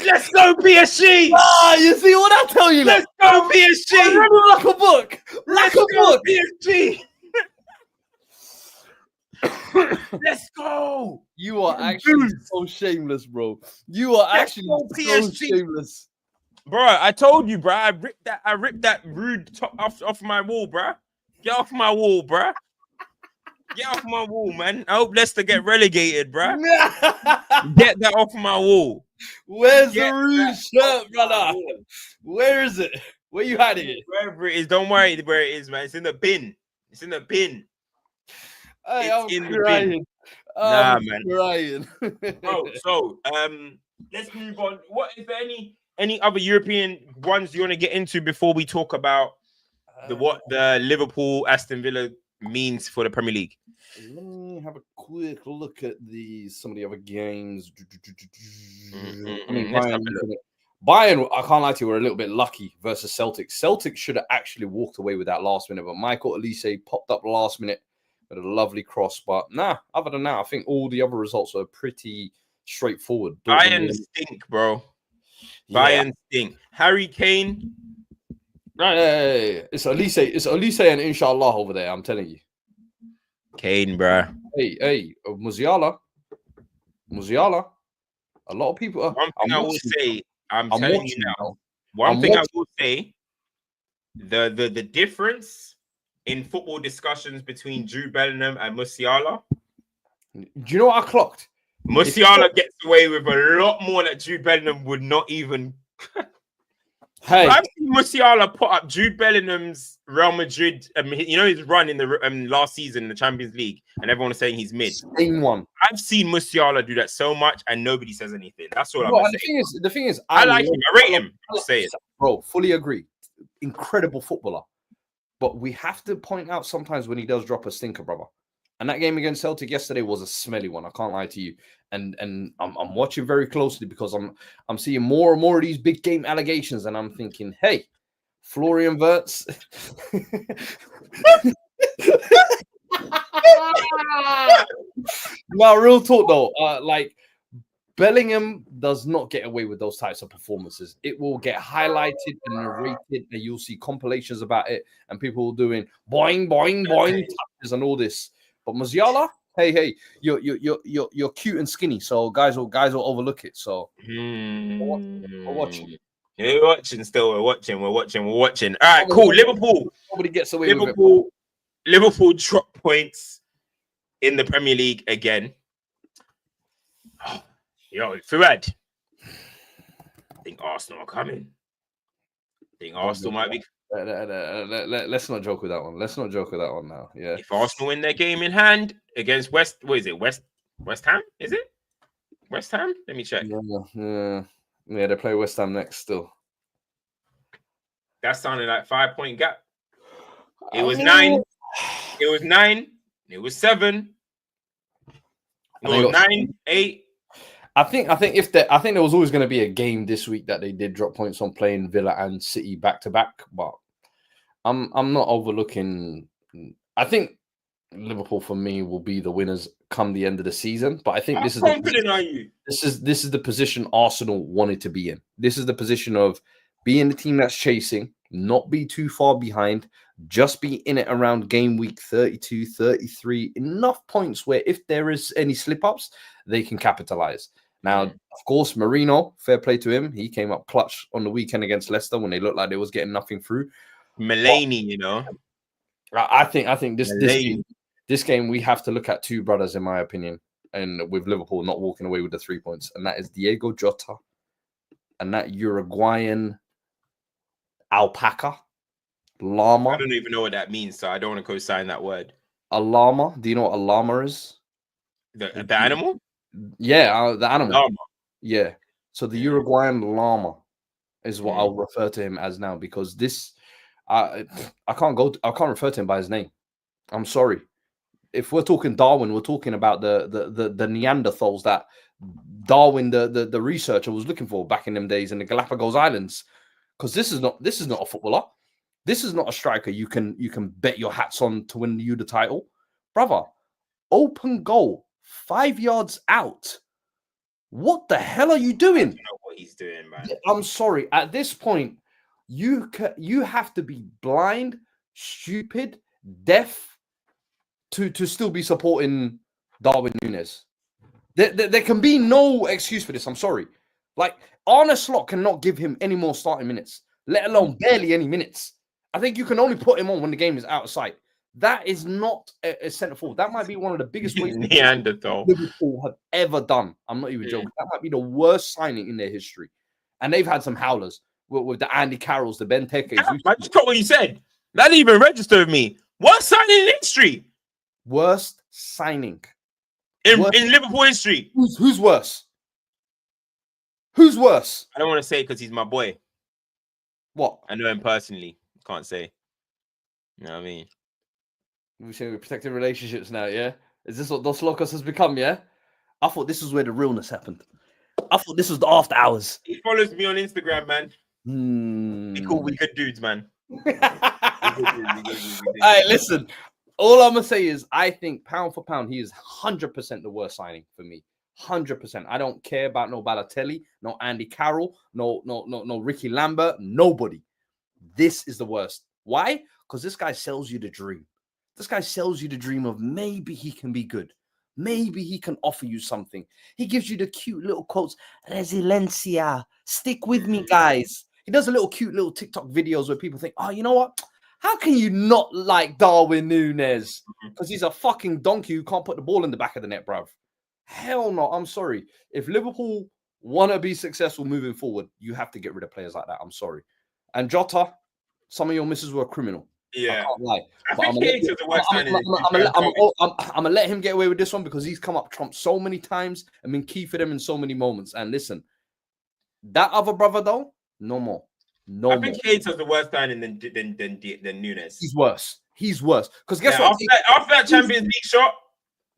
Let's go, PSG! Ah, you see what I tell you? Let's go, PSG! I'm running like a book! Like a book! PSG! Let's go! You are actually so shameless, bro. You are actually so shameless. Bro, I told you, bro. I ripped that rude top off my wall, bro. Get off my wall, bro. Get off my wall, man. I hope Leicester get relegated, bro. Get that off my wall. Where's the rude shirt, brother? Where is it? Where you hiding it? Wherever it is, don't worry where it is, man. It's in the bin. It's in the bin. Hey, I'm crying. I'm crying. So let's move on. What is there any other European ones you want to get into before we talk about what the Liverpool Aston Villa means for the Premier League? Let me have a quick look at some of the other games. Bayern, I can't lie to you, were a little bit lucky versus Celtic. Celtic should have actually walked away with that last minute, but Michael Elise popped up last minute with a lovely cross. But other than that, I think all the other results are pretty straightforward. Bayern stink, bro. Bayern stink. Harry Kane. Hey. It's Elise and Inshallah over there, I'm telling you. Kane, bro. Hey, Musiala. A lot of people are. One thing I will say, I'm telling you now. One thing I will say, the difference in football discussions between Jude Bellingham and Musiala. Do you know what I clocked? Musiala gets away with a lot more that Jude Bellingham would not even. Hey, I've seen Musiala put up Jude Bellingham's Real Madrid. You know his run in the last season in the Champions League, and everyone is saying he's mid. Same one. I've seen Musiala do that so much, and nobody says anything. That's all I'm saying. The thing is, I like him. I rate him. I'll say it, bro. Fully agree. Incredible footballer, but we have to point out sometimes when he does drop a stinker, brother. And that game against Celtic yesterday was a smelly one. I can't lie to you. And I'm watching very closely because I'm seeing more and more of these big game allegations, and I'm thinking, hey, Florian Wirtz. Now, real talk though, like Bellingham does not get away with those types of performances. It will get highlighted and narrated, and you'll see compilations about it, and people doing boing boing boing touches and all this. But Musiala, hey, you're cute and skinny, so guys will overlook it. So we're watching. Yeah, we're watching still. We're watching. All right, cool. Liverpool. Nobody gets away with it. Liverpool drop points in the Premier League again. Yo, Fuad. I think Arsenal are coming. I think Arsenal might be. Let's not joke with that one. Let's not joke with that one now. Yeah. If Arsenal win their game in hand against West Ham? Is it West Ham? Let me check. Yeah. They play West Ham next still. That sounded like 5-point gap. It was 9. It was 9. It was 7. It was 9, 8. I think there was always going to be a game this week that they did drop points on playing Villa and City back to back, but I'm not overlooking. I think Liverpool for me will be the winners come the end of the season. But I think How this is confident are you? this is the position Arsenal wanted to be in. This is the position of being the team that's chasing, not be too far behind, just be in it around game week 32, 33, enough points where if there is any slip-ups, they can capitalize. Now, of course, Marino, fair play to him. He came up clutch on the weekend against Leicester when they looked like they was getting nothing through. Mulaney, you know. I think this game we have to look at two brothers, in my opinion, and with Liverpool not walking away with the 3 points, and that is Diego Jota and that Uruguayan alpaca llama. I don't even know what that means, so I don't want to co-sign that word. A llama. Do you know what a llama is? The animal? Yeah, the animal. Llama. Yeah. So the Uruguayan llama is what I'll refer to him as now, because this I can't refer to him by his name. I'm sorry. If we're talking Darwin, we're talking about the Neanderthals that Darwin, the researcher, was looking for back in them days in the Galapagos Islands. Because this is not a footballer. This is not a striker you can bet your hats on to win you the title. Brother, open goal, 5 yards out. What the hell are you doing? I don't know what he's doing, man. I'm sorry. At this point, you have to be blind, stupid, deaf to still be supporting Darwin Núñez. There can be no excuse for this. I'm sorry. Like, Arne Slot cannot give him any more starting minutes, let alone barely any minutes. I think you can only put him on when the game is out of sight. That is not a centre forward. That might be one of the biggest wastes Liverpool have ever done. I'm not even joking. That might be the worst signing in their history. And they've had some howlers with the Andy Carrolls, the Ben Tekes. I just got what you said. That didn't even register with me. Worst signing in history. Worst signing. In Liverpool history. Who's worse? Who's worse? I don't want to say because he's my boy. What? I know him personally. Can't say. You know what I mean? We say we're protecting relationships now, yeah? Is this what Dos Locos has become, yeah? I thought this was where the realness happened. I thought this was the after hours. He follows me on Instagram, man. We cool, we good dudes, man. All right, listen. All I'm gonna say is I think pound for pound, he is 100% the worst signing for me. 100%. I don't care about no Balotelli, no Andy Carroll, no Ricky Lambert, nobody. This is the worst. Why? Because this guy sells you the dream. This guy sells you the dream of maybe he can be good. Maybe he can offer you something. He gives you the cute little quotes. Resiliencia. Stick with me, guys. He does a little cute little TikTok videos where people think, oh, you know what? How can you not like Darwin Núñez? Because he's a fucking donkey who can't put the ball in the back of the net, bruv. Hell no. I'm sorry. If Liverpool want to be successful moving forward, you have to get rid of players like that. I'm sorry. And Jota, some of your misses were criminal. Yeah. I can't lie. I'm going to let him get away with this one because he's come up trump so many times and been key for them in so many moments. And listen, that other brother, though, no more. I think Keita's the worst signing than Núñez. He's worse. Because guess what? After that Champions League shot,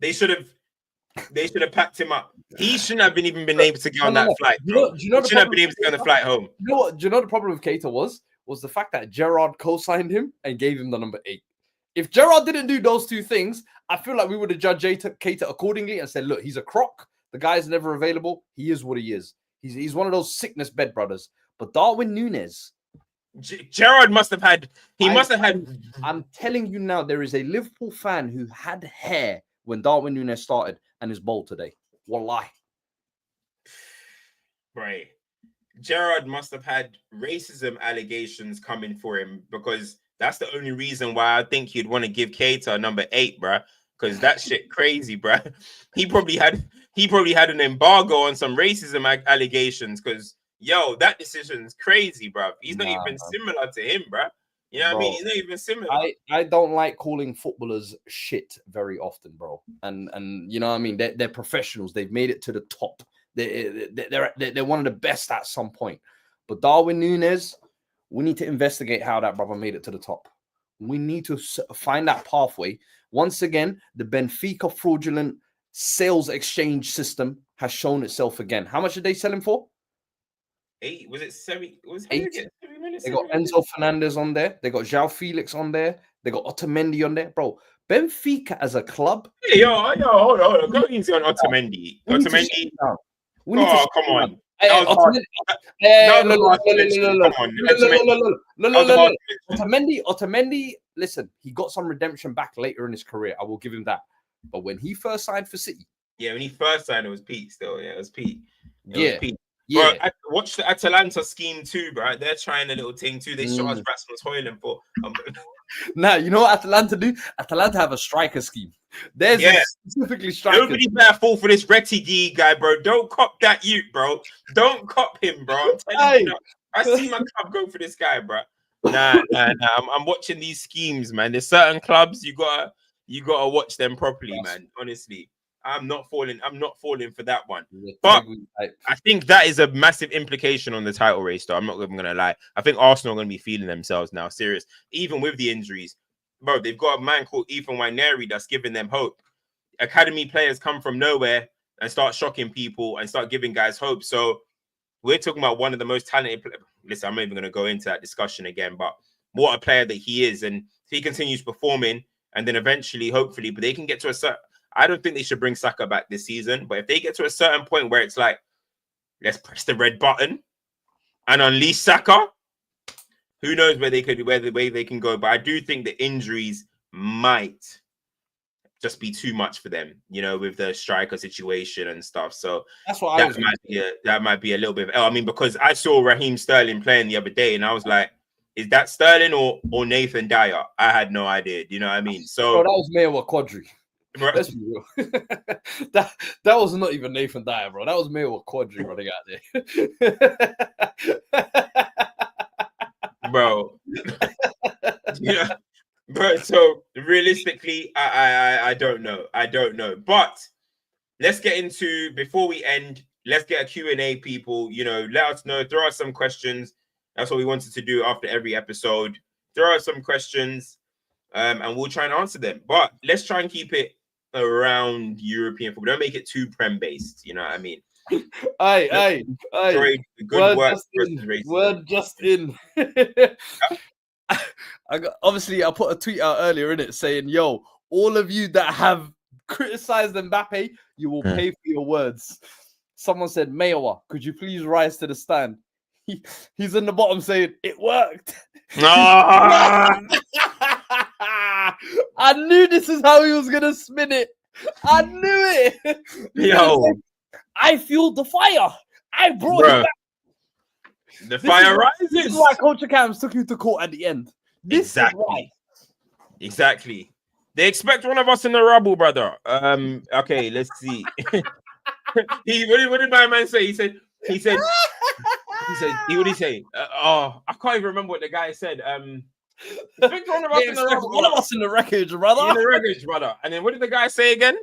they should have packed him up. He shouldn't have been able to get on that flight. Do you know shouldn't have been able to get on the flight home. Do you know the problem with Keita was the fact that Gerrard co-signed him and gave him the number 8. If Gerrard didn't do those two things, I feel like we would have judged Keita accordingly and said, look, he's a crock. The guy's never available. He is what he is. He's one of those sickness bed brothers. But Darwin Núñez, Gerrard must have had. I'm telling you now, there is a Liverpool fan who had hair when Darwin Núñez started and is bald today. Wallahi. Right. Gerrard must have had racism allegations coming for him because that's the only reason why I think you'd want to give Keita number 8, bruh. Because that shit crazy, bruh. He probably had an embargo on some racism allegations because that decision's crazy, bruh. He's not even similar to him, bruh. You know what I mean? He's not even similar. I don't like calling footballers shit very often, bro. And you know what I mean? They're professionals. They've made it to the top. They're one of the best at some point. But Darwin Núñez, we need to investigate how that brother made it to the top. We need to find that pathway. Once again, the Benfica fraudulent sales exchange system has shown itself again. How much did they sell him for? 8. Was it 7? Was 8? They got Enzo Fernandez on there. They got João Felix on there. They got Otamendi on there. Bro, Benfica as a club. Hey, yo, hold on. Go easy on Otamendi. We need to shut Otamendi. him down. We need to Oh, shut come him on. down. Hey, That was hard. That was a hard selection. Come on, Otamendi. That was a hard selection. Otamendi, listen, he got some redemption back later in his career. I will give him that. But when he first signed for City, Yeah, when he first signed, it was Pete still. Yeah, it was Pete. It yeah, was Pete. yeah. Bro, watch the Atalanta scheme too, bro. They're trying a little thing too. They shot us Rasmus Højlund for. Now, you know what Atalanta do? Atalanta have a striker scheme. There's specifically strikers. Nobody better fall for this Rettigi guy, bro. Don't cop that youth, bro. Don't cop him, bro. I'm telling you, I see my club go for this guy, bro. Nah. I'm watching these schemes, man. There's certain clubs you gotta watch them properly, man. Honestly, I'm not falling for that one. But I think that is a massive implication on the title race, though. I'm not even gonna lie. I think Arsenal are gonna be feeling themselves now, serious. Even with the injuries, bro, they've got a man called Ethan Wyneri that's giving them hope. Academy players come from nowhere and start shocking people and start giving guys hope. So we're talking about one of the most talented players. Listen, I'm not even gonna go into that discussion again, but what a player that he is, and if he continues performing, and then eventually, hopefully, but they can get to a certain. I don't think they should bring Saka back this season, but if they get to a certain point where it's like, let's press the red button and unleash Saka, who knows where they can go. But I do think the injuries might just be too much for them, you know, with the striker situation and stuff. So that's what that might be a little bit. I mean, because I saw Raheem Sterling playing the other day, and I was like, is that Sterling or Nathan Dyer? I had no idea. Do you know what I mean? So that was Mayor Quadri. Let's be real. that was not even Nathan Dyer, bro. That was Mayor Quadri running out there. Bro. Yeah. But so realistically, I don't know. But let's get into, before we end, let's get a Q&A, people. You know, let us know. Throw us some questions. That's what we wanted to do after every episode. Throw us some questions, and we'll try and answer them. But let's try and keep it around European football. Don't make it too Prem-based. You know what I mean? Aye. Good word just in. Obviously, I put a tweet out earlier in it saying, yo, all of you that have criticized Mbappe, you will pay for your words. Someone said, Mayowa, could you please rise to the stand? He's in the bottom saying, it worked. I knew this is how he was going to spin it. I knew it. Yo. I fueled the fire. I brought it back. The fire rises. This is why CultureCams took you to court at the end. Exactly. They expect one of us in the rubble, brother. Okay, let's see. What did my man say? He said, what did he say? I can't even remember what the guy said. Expect one of us in the rubble. One of us in the wreckage, brother. In the wreckage, brother. And then what did the guy say again?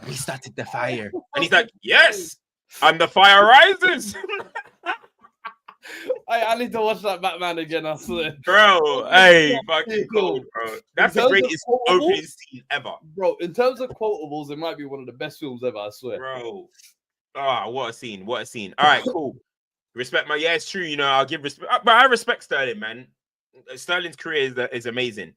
We started the fire. And he's like, yes, and the fire rises. I need to watch that Batman again, I swear. Bro, hey, fucking cool, bro. That's the greatest opening scene ever. Bro, in terms of quotables, it might be one of the best films ever, I swear. Bro. What a scene. All right, cool. Respect my, it's true, you know, I'll give respect. But I respect Sterling, man. Sterling's career is amazing.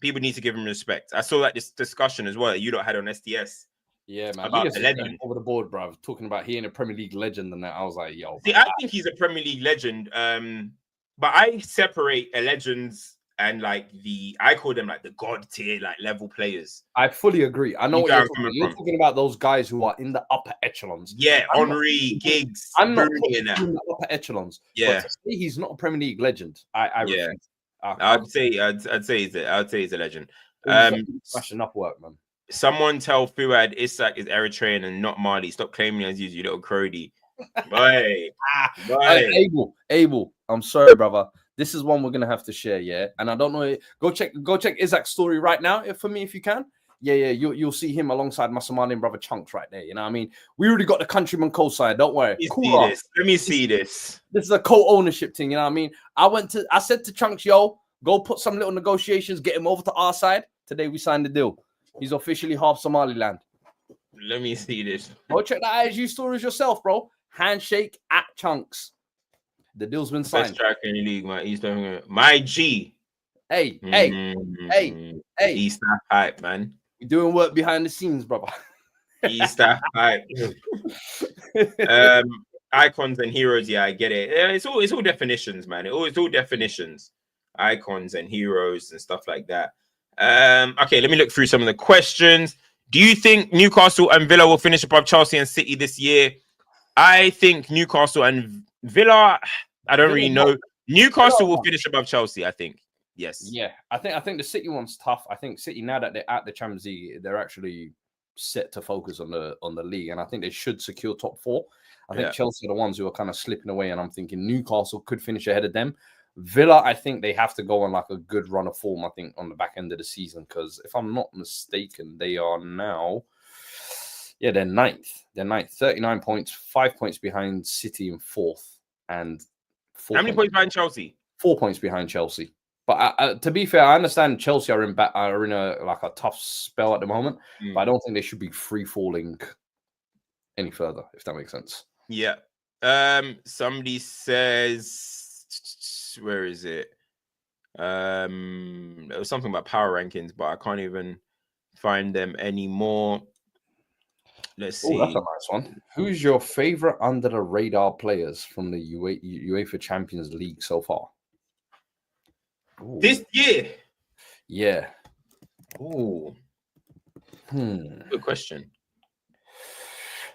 People need to give him respect. I saw that this discussion as well that you lot had on STS. Yeah, man. About the legend. Over the board, bro. Talking about he ain't a Premier League legend and that. I was like, yo. See, I think he's a Premier League legend. But I separate a legends and I call them like the god tier, like level players. I fully agree. I know what you're talking about. You're talking about those guys who are in the upper echelons. Yeah, Henry, Giggs. I'm not in the upper echelons. Yeah. But to say he's not a Premier League legend, I refuse. I'd say he's a legend. Smashing up work, man. Someone tell Fuad Isak is Eritrean and not Mali. Stop claiming as you little crody. Bye. Abel, I'm sorry, brother. This is one we're gonna have to share, yeah. And I don't know. Go check Isak's story right now, for me, if you can. Yeah. You'll see him alongside my Somalian brother Chunks right there. You know what I mean? We already got the countryman co-side. Don't worry. Let me see this. This is a co-ownership thing. You know what I mean? I said to Chunks, yo, go put some little negotiations, get him over to our side. Today we signed the deal. He's officially half Somaliland. Let me see this. Go check the IG stories yourself, bro. Handshake at Chunks. The deal's been signed. Best striker in the league, man. My G. Hey, East that hype, man. You're doing work behind the scenes, brother. East that hype. Icons and heroes, yeah, I get it. It's all definitions, man. It's all definitions. Icons and heroes and stuff like that. Okay, let me look through some of the questions. Do you think Newcastle and Villa will finish above Chelsea and City this year? I think Newcastle and Villa, I don't really know. Newcastle will finish above Chelsea, I think. Yes. Yeah, I think the City one's tough. I think City, now that they're at the Champions League, they're actually set to focus on the league, and I think they should secure top 4. I think Chelsea are the ones who are kind of slipping away, and I'm thinking Newcastle could finish ahead of them. Villa, I think they have to go on like a good run of form, I think, on the back end of the season, because if I'm not mistaken, they are now, they're ninth. They're ninth, 39 points, 5 points behind City in 4th, and how many points behind Chelsea? 4 points behind Chelsea. But to be fair, I understand Chelsea are in a tough spell at the moment, but I don't think they should be free falling any further, if that makes sense. Yeah. Somebody says, where is it? There was something about power rankings, but I can't even find them anymore. Let's see. That's a nice one. Who's your favorite under the radar players from the UEFA Champions League so far? Ooh. This year? Yeah. Oh. Good question.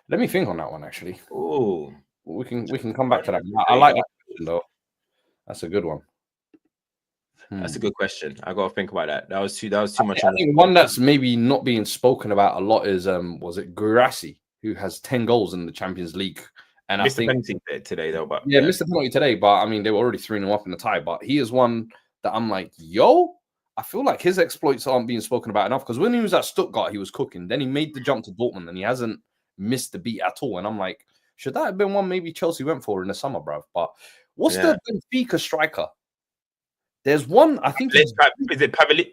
Let me think on that one, actually. Oh. We can come back to that. I like that question, though. That's a good one. That's a good question. I gotta think about that. That was too much. I think one that's maybe not being spoken about a lot is was it Guirassy, who has 10 goals in the Champions League. And missed the penalty today, though. But missed the penalty today. But I mean, they were already 3-0 up in the tie. But he is one that I'm like, I feel like his exploits aren't being spoken about enough, because when he was at Stuttgart, he was cooking. Then he made the jump to Dortmund, and he hasn't missed the beat at all. And I'm like, should that have been one maybe Chelsea went for in the summer, bruv? But what's the Benfica striker? There's one, I think. Is it Pavlidis?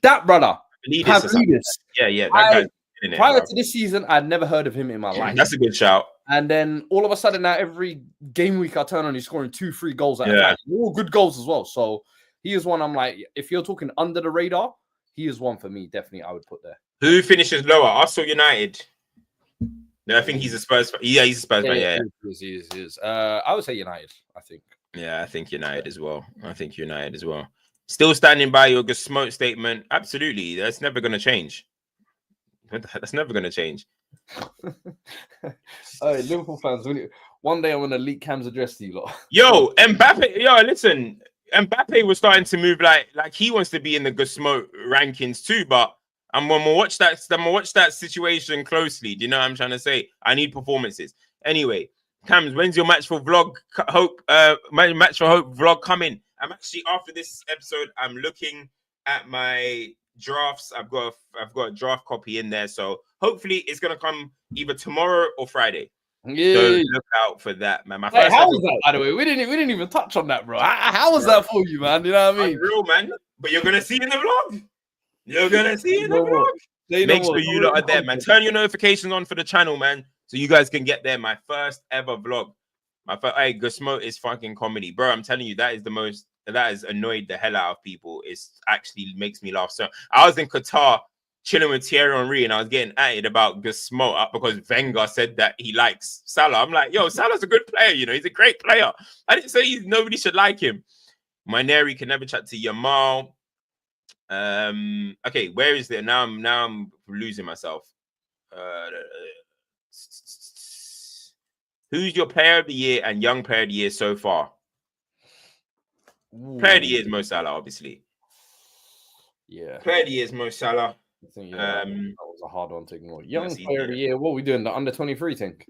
That brother. Pavlidis. Yeah. That guy's prior to this season, I'd never heard of him in my life. That's a good shout. And then all of a sudden, now every game week I turn on, he's scoring 2-3 goals at a time. All good goals as well. So he is one I'm like, if you're talking under the radar, he is one for me. Definitely, I would put there. Who finishes lower? Arsenal, United. No, I think he's a Spurs fan. Yeah, he's a Spurs fan. Yeah. He is. I would say United, I think. Yeah, I think United as well. Still standing by your smoke statement. Absolutely. That's never going to change. That's never going to change. All right, Liverpool fans, one day I'm going to leak Cam's address to you lot. Yo, Mbappe. Yo, listen. Mbappe was starting to move like he wants to be in the good smoke rankings too, but I'm gonna watch that situation closely. Do you know what I'm trying to say? I need performances. Anyway, Cams, when's your match for vlog? Match for hope vlog coming? I'm actually, after this episode, I'm looking at my drafts. I've got a draft copy in there, so hopefully it's gonna come either tomorrow or Friday. Yeah, so look out for that, man. How was that, by the way? We didn't even touch on that, bro. How was that for you, man? You know what I mean? Real, man. But you're gonna see in the vlog. Make sure you lot are there, man. Turn your notifications on for the channel, man, so you guys can get there. My first ever vlog. Hey, Gusmo is fucking comedy, bro. I'm telling you, that has annoyed the hell out of people. It's actually makes me laugh. So I was in Qatar chilling with Thierry Henry, and I was getting at it about Gusmo because Wenger said that he likes Salah. I'm like, yo, Salah's a good player, you know, he's a great player. I didn't say nobody should like him. Maineri can never chat to Yamal. Okay, where is it now? I'm losing myself. Who's your player of the year and young player of the year so far? Ooh. Player of the year is Mo Salah, obviously. Yeah. Player of the year is Mo Salah. I think, that was a hard one to ignore. Young player of the year. What are we doing? The under 23 thing?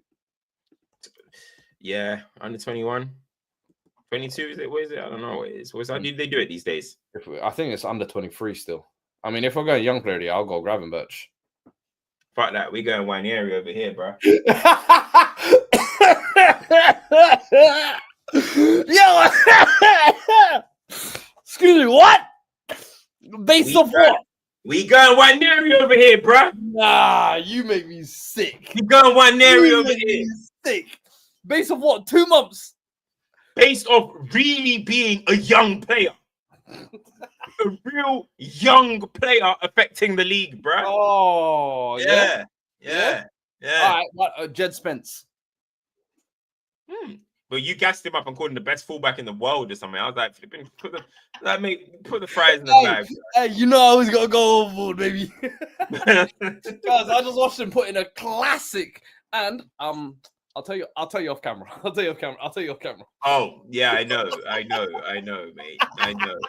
Yeah, under 21. 22 is it? What is it? I don't know what it is. How do they do it these days? I think it's under 23 still. I mean, if we're going young player of the year, I'll go Gravenberch. Fuck that. We going Winieri over here, bro. Yo! Excuse me, what? Based off what? We going Winieri over here, bro. Nah, you make me sick. We going Winieri over here. Sick. Based off what? 2 months? Based off really being a young player. a real young player affecting the league, bro. Oh, Yeah. All right, what, Jed Spence. But you gassed him up and called him the best fullback in the world or something. I was like, flipping, put the fries in the bag. Hey, you know I always gotta go overboard, baby. Guys, I just watched him put in a classic, and I'll tell you off camera. I'll tell you off camera. Oh yeah, I know, mate. I know.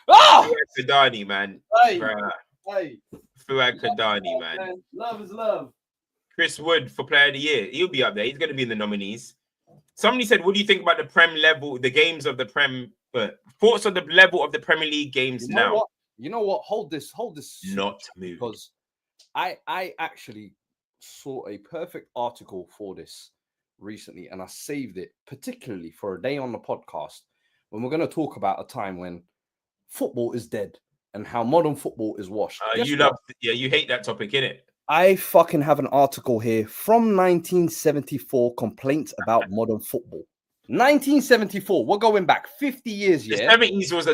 Oh! Kadani, man. Hey. Fuad Kadani, man. Love is love. Chris Wood for Player of the Year. He'll be up there. He's going to be in the nominees. Somebody said, what do you think about the Prem level, the games of the Prem, thoughts on the level of the Premier League games now? You know what? Hold this. Not moving. Because I actually saw a perfect article for this recently, and I saved it particularly for a day on the podcast when we're going to talk about a time when football is dead and how modern football is washed. You hate that topic, innit? I fucking have an article here from 1974, complaints about modern football. 1974, we're going back 50 years. The 70s was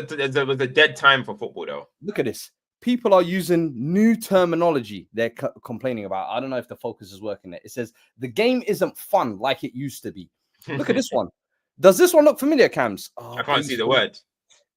a dead time for football, though. Look at this. People are using new terminology they're complaining about. I don't know if the focus is working there. It says the game isn't fun like it used to be. Look at this one. Does this one look familiar, Cams? I can't see the word.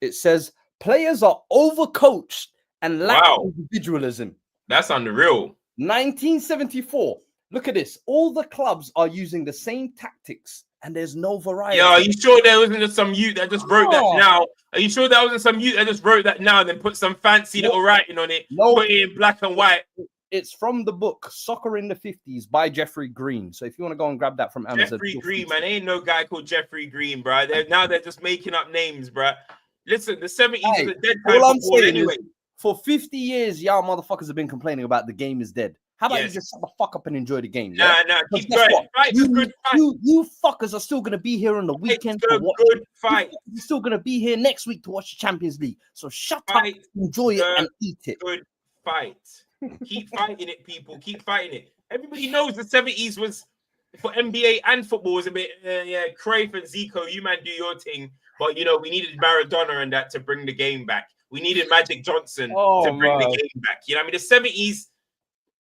It says players are overcoached and lack individualism. That's unreal. 1974. Look at this. All the clubs are using the same tactics and there's no variety. Yeah, are you sure there wasn't just some youth that just wrote that now? Are you sure there wasn't some youth that just wrote that now and then put some fancy little writing on it? Put it in black and white. It's from the book Soccer in the 50s by Jeffrey Green. So if you want to go and grab that from Amazon. Jeffrey Green, man. Ain't no guy called Jeffrey Green, bro. They're just making up names, bro. Listen, the 70s was a dead time for football anyway. For 50 years, y'all motherfuckers have been complaining about the game is dead. How about you just shut the fuck up and enjoy the game? Nah, keep going. You fuckers are still going to be here on the weekend to watch. Good fight. You're still going to be here next week to watch the Champions League. So shut up, enjoy it, and eat it. Good fight. Keep fighting it, people. Keep fighting it. Everybody knows the 70s was, for NBA and football, was a bit, Cruyff and Zico, you man do your thing. But, we needed Maradona and that to bring the game back. We needed Magic Johnson to bring the game back. You know what I mean? The 70s,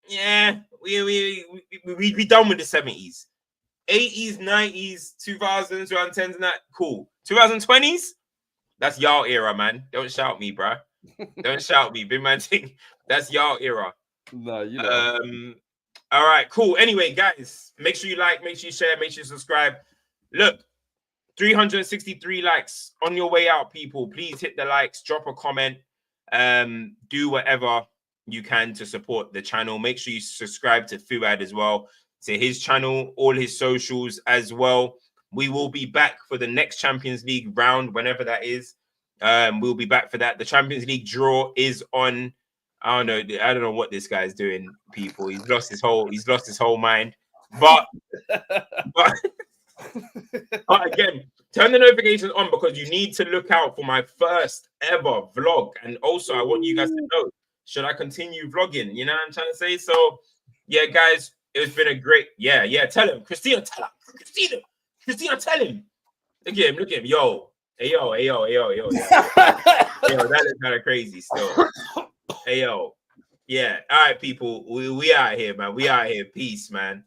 yeah, we done with the 70s. 80s, 90s, 2000s, 2010s and that, cool. 2020s, that's y'all era, man. Don't shout me, bro. Don't shout me. Big man thing. That's y'all era. No, you know. All right, cool. Anyway, guys, make sure you like, make sure you share, make sure you subscribe. Look, 363 likes on your way out, people. Please hit the likes, drop a comment, do whatever you can to support the channel. Make sure you subscribe to Fuad as well, to his channel, all his socials as well. We will be back for the next Champions League round, whenever that is. We'll be back for that. The Champions League draw is on. I don't know what this guy's doing, people. He's lost his whole mind. But again, turn the notifications on because you need to look out for my first ever vlog. And also, I want you guys to know, should I continue vlogging? You know what I'm trying to say? So, yeah, guys, it's been a great, tell him. Christina, tell him. Christina, tell him. Look at him. Yo. Hey, yo. Yo, that is kind of crazy still. Hey, yo. Yeah. All right, people. We out here, man. We out here. Peace, man.